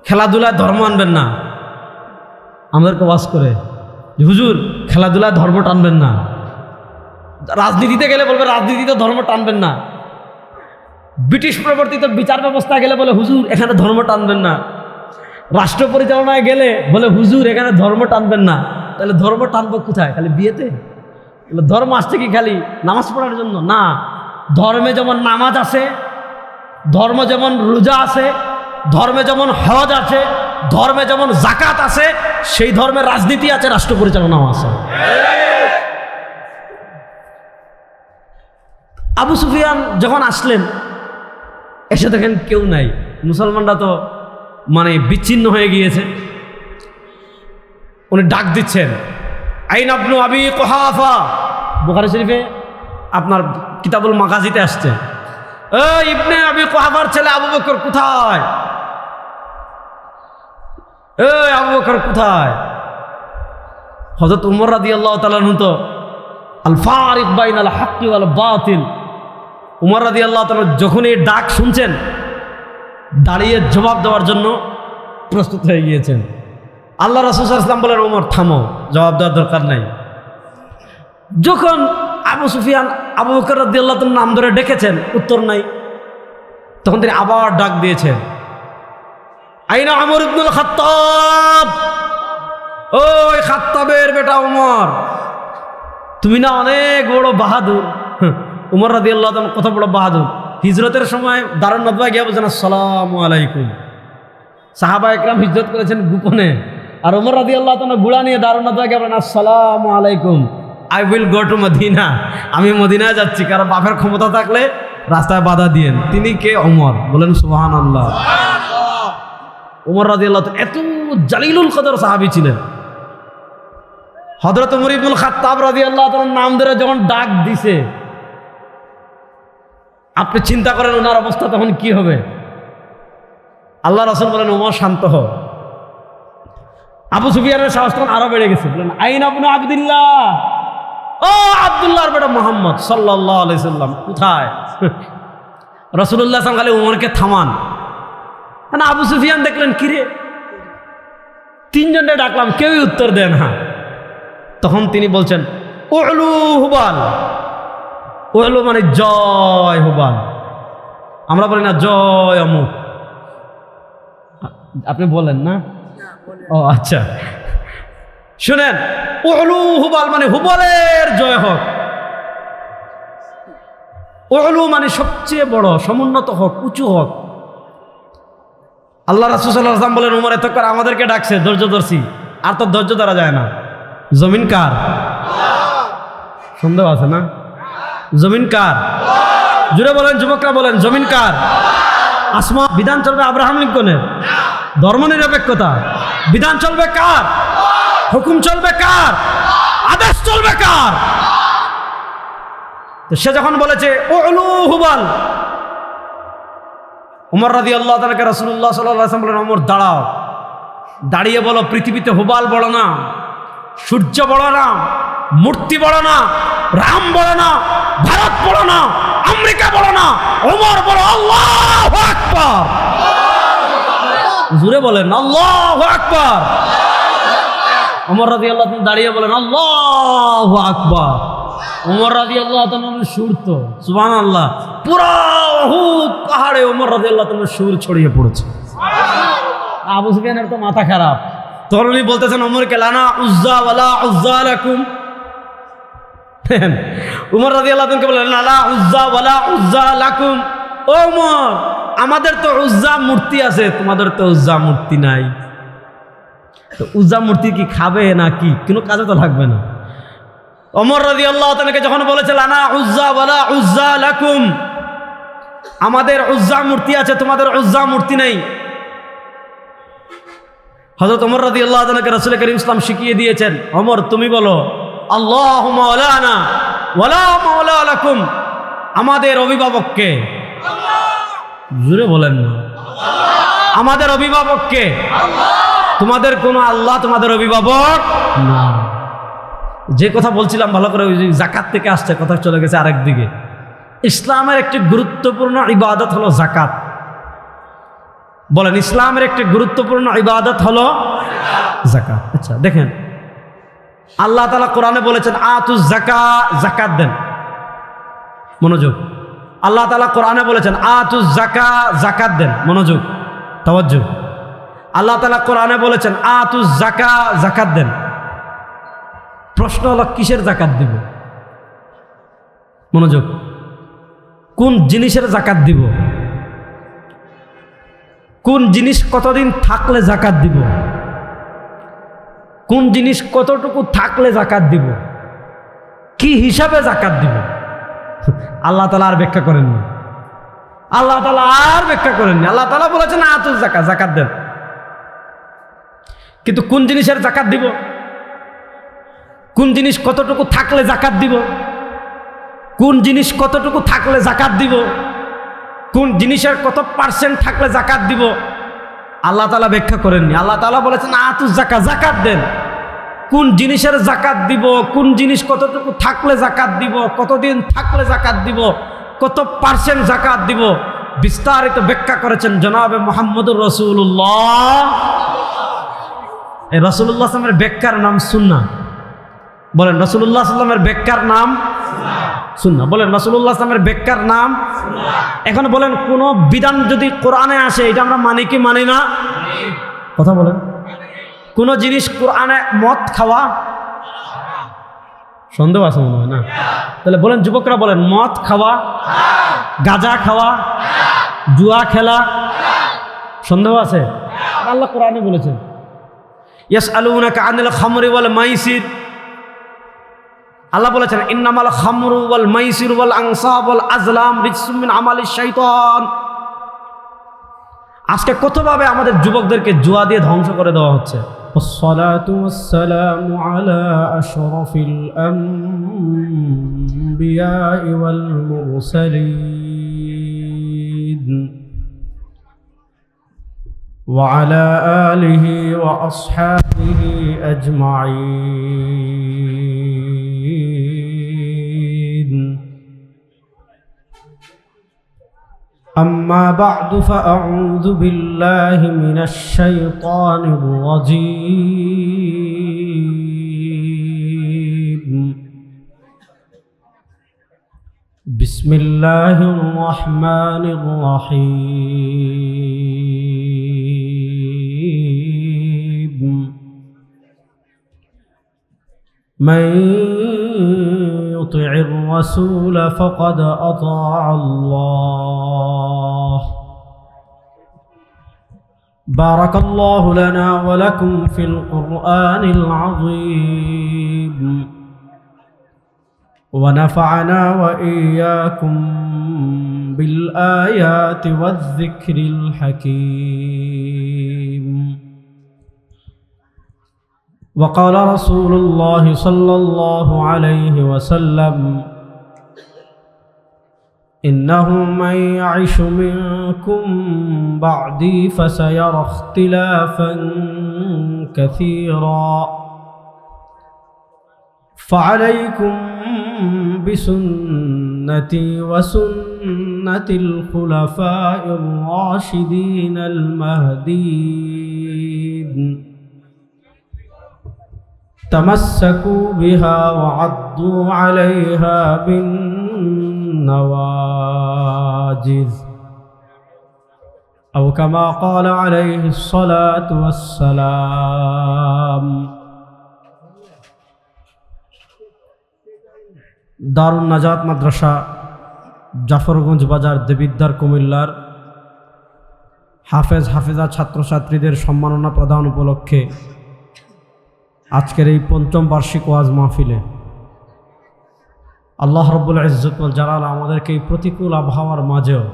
খেলাধুলায় ধর্ম আনবেন না, আমাদেরকে ওয়াজ করে যে হুজুর খেলাধুলায় ধর্ম টানবেন না। রাজনীতিতে গেলে বলবে রাজনীতিতে ধর্ম টানবেন না। ব্রিটিশ প্রবর্তিত বিচার ব্যবস্থা গেলে বলে হুজুর এখানে ধর্ম টানবেন না। রাষ্ট্র পরিচালনায় গেলে বলে হুজুর এখানে ধর্ম টানবেন না। তাহলে ধর্ম টানবো কোথায়? খালি বিয়েতে? ধর্ম আসছে কি খালি নামাজ পড়ার জন্য? না, ধর্মে যেমন নামাজ আছে, ধর্ম যেমন রোজা আছে, ধর্মে যেমন হজ আছে, ধর্মে যেমন জাকাত আছে, সেই ধর্মের রাজনীতি আছে, রাষ্ট্র পরিচালনাও আছে। আবু সুফিয়ান যখন আসলেন, এসে দেখেন কেউ নাই। মুসলমানরা তো মানে বিচ্ছিন্ন হয়ে গিয়েছে। উনি ডাক দিচ্ছেন, আইন ইবনু আবি কুহাফা, বুখারী শরীফে আপনার কিতাবুল মাগাজিতে আসছে, এই ইবনে আবি কুহাফার ছেলে আবু বকর কোথায়? এই আবু বকর কোথায়? হযরত উমর রাদিয়াল্লাহু তাআলা আনহু তো আল ফারিক বাইনাল হাক্কি ওয়াল বাতিল, উমর রাদিয়াল্লাহু তাআলা যখন এই ডাক শুনছেন দাঁড়িয়ে জবাব দেওয়ার জন্য প্রস্তুত হয়ে গিয়েছেন। আল্লাহ রাসূল সাল্লাল্লাহু আলাইহি ওয়াসাল্লাম বলেন, ওমর থামো, জবাব দেওয়ার দরকার নাই। যখন আবু সুফিয়ান আবু বকর রাদিয়াল্লাহু তাআলার নাম ধরে ডেকেছেন, উত্তর নাই। তখন তিনি আবার ডাক দিয়েছেন, আইনা ওমর ইবনুল খাত্তাব, ওই খাত্তাবের বেটা ওমর, তুমি না অনেক বড় বাহাদুর। উমর রাদিয়াল্লাহু তাআলা কত বড় বাহাদুর! হিজরতের সময় দারুন নাদওয়া গিয়ে বলছেন আসসালামু আলাইকুম। সাহাবা একরাম হিজরত করেছেন গোপনে, আর উমর রাদিয়াল্লাহু তাআলা গুড়া নিয়ে দারুন নাদওয়া গিয়ে বলেন আসসালামু আলাইকুম, I will go to Medina, আমি মদিনায় যাচ্ছি, কারণ বাপের ক্ষমতা থাকলে রাস্তায় বাধা দিয়েন। তিনি কে? ওমর। বলেন সুবহানাল্লাহ। উমর রাদিয়াল্লাহু তাআলা এত জালিলুল কদর সাহাবী ছিলেন। হযরত উমর ইবনুল খাত্তাব রাদিয়াল্লাহু তাআলার নাম ধরে যখন ডাক দিছে, আপনি চিন্তা করেন ওনার অবস্থা তখন কি হবে। আল্লাহ রাসূল বলেন, ওমর শান্ত হও। আবু সুফিয়ানের সাহস তখন আরো বেড়ে গেছে। বলেন, আইন ইবনু আবদুল্লাহ, ও আব্দুল্লাহর বেটা মুহাম্মদ সাল্লাল্লাহু আলাইহি সাল্লাম কোথায়? রাসূলুল্লাহ সাল্লাল্লাহু আলাইহি ওয়াসাল্লাম খালি ওমরকে থামান। না, আবু সুফিয়ান দেখলেন কিরে, তিনজনে ডাকলাম কেউই উত্তর দেন না। তখন তিনি বলছেন, উলু হুবাল। উলু মানে জয় হুবাল, আমরা বলি না জয় অমুক। আপনি বলেন না? ও আচ্ছা, শুনেন, উলু হুবাল মানে হুবালের জয় হোক। উলু মানে সবচেয়ে বড়, সমুন্নত হোক, উঁচু হোক। আল্লাহ রাসূল সাল্লাল্লাহু আলাইহি ওয়াসাল্লাম বলেন, উমর এত করে আমাদেরকে ডাকছে, ধৈর্য ধরছি, আর তো ধৈর্য ধরা যায় না। জমিন কার? সন্দেহ আছে না? জমিন কার? জুড়ে বলেন, যুবকরা বলেন, জমিন কার? আসমান। বিধান চলবে আব্রাহাম লিঙ্কনের? ধর্মনিরপেক্ষতা। বিধান চলবে কার? হুকুম চলবে কার? আদেশ চলবে কার? তো সে যখন বলেছে উলু হুবাল, উমর রাদিয়াল্লাহু তাআলাকে রাসূলুল্লাহ সাল্লাল্লাহু আলাইহি ওয়াসাল্লাম বলেন, ওমর দাঁড়াও, দাঁড়িয়ে বলো, পৃথিবীতে হুবাল বড় না, সূর্য বড় না, মূর্তি বড় না, রাম বড় না, ভারত বড় না, আমেরিকা বড় না, ওমর বড়। আল্লাহু আকবার। জোরে বলেন আল্লাহু আকবার। ওমর রাদিয়াল্লাহু তাআলা দাঁড়িয়ে বলেন আল্লাহু আকবার। ওমর রাদিয়াল্লাহু তাআলার সুর তো সুবহানাল্লাহ, পুরো উহুদ পাহাড়ে ওমর রাদিয়াল্লাহু তাআলার সুর ছড়িয়ে পড়েছে। আবু সুফিয়ানের তো মাথা খারাপ, তখন উনি বলতেছেন ওমরকে, লানা উজ্জা ওয়ালা উজ্জা লাকুম। উমর রাদিয়াল্লাহু তাআলা বলেন, লানা উজ্জা ওয়ালা উজ্জা লাকুম। ও ওমর, আমাদের তো উজ্জা মূর্তি আছে, তোমাদের তো উজ্জা মূর্তি নাই। তো উজ্জা মূর্তি কি খাবে না কি? কোনো কাজে তো লাগবে না। ওমর রাদিয়াল্লাহু তাআলাকে যখন বলেছে লানা উজ্জা ওয়ালা উজ্জা লাকুম, আমাদের উজ্জা মূর্তি আছে, তোমাদের উজ্জা মূর্তি নেই। হযরত ওমর রাদিয়াল্লাহু তাআলাকে রাসূল করিম সাল্লাল্লাহু আলাইহি ওয়াসাল্লাম শিখিয়ে দিয়েছেন, ওমর তুমি বলো আল্লাহু মাওলানা ওয়ালা মাওলা লাকুম, আমাদের অভিভাবককে। জোরে বলেন না। আমাদের অভিভাবককে? তোমাদের কোনো আল্লাহ তোমাদের অভিভাবক না। যে কথা বলছিলাম ভালো করে, ওই যাকাত থেকে আসছে, কথা চলে গেছে আরেক দিকে। ইসলামের একটি গুরুত্বপূর্ণ ইবাদত হলো যাকাত। বলেন ইসলামের একটি গুরুত্বপূর্ণ ইবাদত হলো যাকাত। আচ্ছা দেখেন, আল্লাহ তাআলা কোরআনে বলেছেন আতুজ যাকাত, যাকাত দেন। মনোযোগ, আল্লাহ তাআলা কোরআনে বলেছেন আতুজ যাকাত, যাকাত দেন। মনোযোগ, তাওয়াজ্জুহ। আল্লাহ তাআলা কোরআনে বলেছেন আতুজ যাকাত, যাকাত দেন। প্রশ্ন হলো কিসের যাকাত দিব? মনোযোগ, কোন জিনিসের যাকাত দিব? কোন জিনিস কতদিন থাকলে যাকাত দিব? কোন জিনিস কতটুকু থাকলে যাকাত দিব? কি হিসাবে যাকাত দিব? আল্লাহ তাআলা আর ব্যাখ্যা করেননি। আল্লাহ তাআলা আর ব্যাখ্যা করেননি। আল্লাহ তাআলা বলেছেন আতুজ যাকাত, যাকাত দেন। কিন্তু কোন জিনিসের যাকাত দিব? কোন জিনিস কতটুকু থাকলে যাকাত দিব? কোন জিনিস কতটুকু থাকলে যাকাত দিব? কোন জিনিসের কত পার্সেন্ট থাকলে যাকাত দিব? আল্লাহ তাআলা ব্যাখ্যা করেননি। আল্লাহ তাআলা বলেছেন আতুজ যাকাত, যাকাত দেন। কোন জিনিসের যাকাত দিব, কোন জিনিস কতটুকু থাকলে যাকাত দিব, কতদিন থাকলে যাকাত দিব, কত পার্সেন্ট যাকাত দিব, বিস্তারিত ব্যাখ্যা করেছেন জনাবে মুহাম্মদুর রাসূলুল্লাহ। এই রাসূলুল্লাহ সাল্লাল্লাহু আলাইহি ওয়াসাল্লামের ব্যাখ্যার নাম সুন্নাহ। বলেন রাসূলুল্লাহ সাল্লাল্লাহু আলাইহি ওয়াসাল্লামের ব্যাখ্যার নাম সুন্নাহ। বলেন রাসূলুল্লাহ সাল্লাল্লাহু আলাইহি ওয়াসাল্লামের ব্যাখ্যার নাম সুন্নাহ। এখন বলেন কোন বিধান যদি কোরআনে আসে এটা আমরা মানি কি মানি না? কথা বলেন। কোন জিনিস কোরআনে মদ খাওয়া, সন্দেহ আছে মনে হয় না? তাহলে বলেন যুবকরা বলেন মদ খাওয়া, গাঁজা খাওয়া, জুয়া খেলা, সন্দেহ আছে? আল্লাহ কোরআনে বলেছেন ইয়াসআলুনাকা আনিল খামরি ওয়াল মাইসির। আল্লাহ বলেছেন ইন্নামাল খামরু ওয়াল মাইসির ওয়াল আনসাব ওয়াল আজলাম রিজসুম মিন আমালিশ শাইতান। আজকে কতভাবে আমাদের যুবকদেরকে জুয়া দিয়ে ধ্বংস করে দেওয়া হচ্ছে। والصلاة والسلام على أشرف الأنبياء والمرسلين وعلى آله وأصحابه أجمعين. أما بعد فأعوذ بالله من الشيطان الرجيم. بسم الله الرحمن الرحيم. من يطع الرسول فقد أطاع الله. بارك الله لنا ولكم في القرآن العظيم ونفعنا وإياكم بالآيات والذكر الحكيم. وقال رسول الله صلى الله عليه وسلم إنه من يعش منكم بعدي فسيرى اختلافا كثيرا فعليكم بسنتي وسنة الخلفاء الراشدين المهديين تمسكوا بها وعضوا عليها بالنواجذ أو كما قال عليه الصلاة والسلام. দারুন নাজাত মাদ্রাসা জাফরগঞ্জ বাজার দেবিদ্বার কুমিল্লার হাফেজ হাফেজা ছাত্রছাত্রীদের সম্মাননা প্রদান উপলক্ষে আজকের এই পঞ্চম বার্ষিক ওয়াজ মাহফিলে আল্লাহ রাব্বুল ইজ্জত ওয়াল জালাল আমাদেরকে এই প্রতিকূল আবহাওয়ার মাঝেও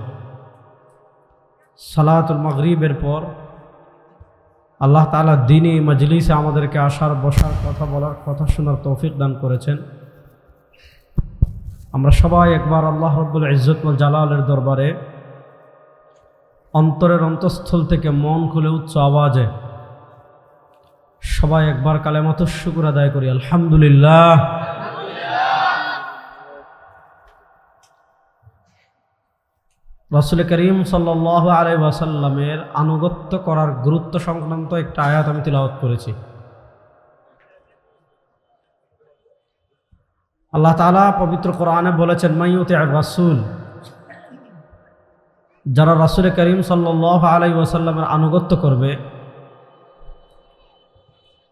সালাতুল মাগরিবের পর আল্লাহ তাআলা দ্বীনি মজলিসে আমাদেরকে আসার বসার কথা বলার কথা শোনার তৌফিক দান করেছেন। আমরা সবাই একবার আল্লাহ রাব্বুল ইজ্জত ওয়াল জালালের দরবারে অন্তরের অন্তঃস্থল থেকে মন খুলে উচ্চ আওয়াজে সবাই একবার কালেমাতুশ শুকর আদায় করি আলহামদুলিল্লাহ। রাসূল করিম সাল্লাল্লাহু আলাইহি ওয়াসাল্লামের আনুগত্য করার গুরুত্ব সংক্রান্ত একটা আয়াত আমি তিলাওয়াত করেছি। আল্লাহ তাআলা পবিত্র কোরআনে বলেছেন, মাইয়ুতি'র রাসূল, যারা রাসূল করিম সাল্লাল্লাহু আলাইহি ওয়াসাল্লামের আনুগত্য করবে,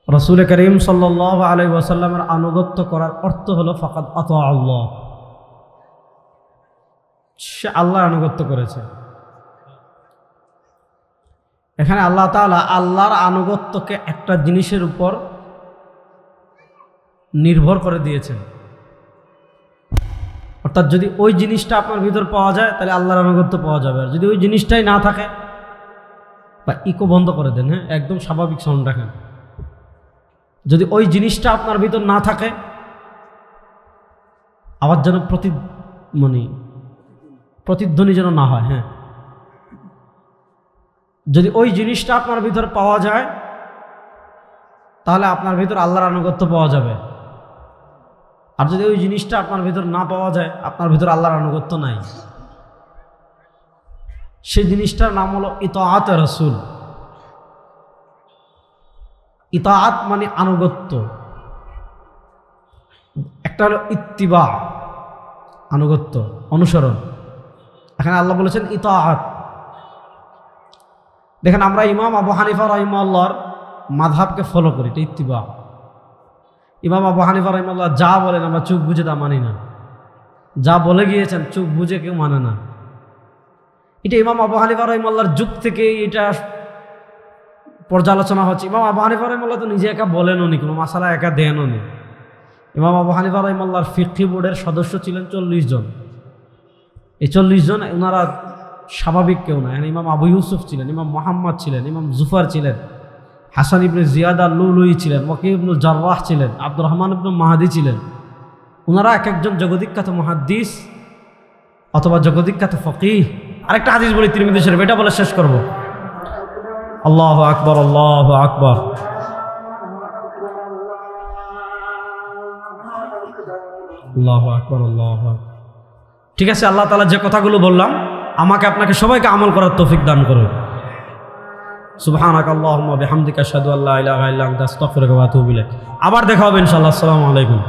রাসূল করিম সাল্লাল্লাহু আলাইহি ওয়াসাল্লামের আনুগত্য করার অর্থ হলো ফাকাদ আতা আল্লাহ, সে আল্লাহর আনুগত্য করেছে। এখানে আল্লাহ তাআলা আল্লাহর আনুগত্যকে একটা জিনিসের উপর নির্ভর করে দিয়েছেন। অর্থাৎ যদি ওই জিনিসটা আপনার ভিতর পাওয়া যায় তাহলে আল্লাহর আনুগত্য পাওয়া যাবে, আর যদি ওই জিনিসটাই না থাকে, বা ইকো বন্ধ করে দেন, হ্যাঁ, একদম স্বাভাবিক সাউন্ড রাখেন। যদি ওই জিনিসটা আপনার ভিতর না থাকে, আবার যেন প্রতিধ্বনি যেন না হয়, হ্যাঁ, যদি ওই জিনিসটা আপনার ভিতর পাওয়া যায় তাহলে আপনার ভিতর আল্লাহর আনুগত্য পাওয়া যাবে। আর যদি ওই জিনিসটা আপনার ভিতর না পাওয়া যায়, আপনার ভিতর আল্লাহর আনুগত্য নাই। সেই জিনিসটার নাম হলো ইতাআত রাসূল। ইতাআত মানে আনুগত্য, একটা হলো ইত্তিবা, আনুগত্য, অনুসরণ। এখানে আল্লাহ বলেছেন ইতাআত। দেখেন, আমরা ইমাম আবু হানিফা রাহিমাহুল্লাহর মাযহাবকে ফলো করি, এটা ইত্তিবা। ইমাম আবু হানিফা রাহিমাহুল্লাহ যা বলেন আমরা চোখ বুঝে তা মানি না, যা বলে গিয়েছেন চোখ বুঝে কেউ মানে না। এটা ইমাম আবু হানিফা রাহিমাহুল্লাহর যুগ থেকে এটা পর্যালোচনা হচ্ছে। ইমাম আবু হানিফা রাহিমাহুল্লাহ তো নিজে একা বলেনও নি, কোনো মাসালা একা দেনও নি। ইমাম আবু হানিফা রাহিমাহুল্লাহর ফিকহি বোর্ডের সদস্য ছিলেন 40 জন। এই 40 জন ওনারা স্বাভাবিক কেউ না। ইমাম আবু ইউসুফ ছিলেন, ইমাম মুহাম্মদ ছিলেন, ইমাম জুফার ছিলেন, হাসান ইবনে জিয়াদ আল-লুলুই ছিলেন, ওয়াকি ইবনুল জাররাহ ছিলেন, আব্দুর রহমান ইবনে মাহদি ছিলেন। ওনারা এক একজন জগদ্বিখ্যাত মুহাদ্দিস অথবা জগদ্বিখ্যাত ফকিহ। আরেকটা হাদিস বলি তিরমিজি শরীফ, এটা বলে শেষ করব। আল্লাহু আকবার, আল্লাহু আকবার। আল্লাহু আকবার, আল্লাহু আকবার। ঠিক আছে, আল্লাহ তাআলা যে কথাগুলো বললাম আমাকে আপনাকে সবাইকে আমল করার তৌফিক দান করুন। সুবহানাকাল্লাহুম্মা বিহামদিকা আশহাদু আল্লা ইলাহা ইল্লা আনতা আস্তাগফিরুকা ওয়া আতুবু ইলাইক। আবার দেখা হবে ইনশাআল্লাহ। আসসালামু আলাইকুম।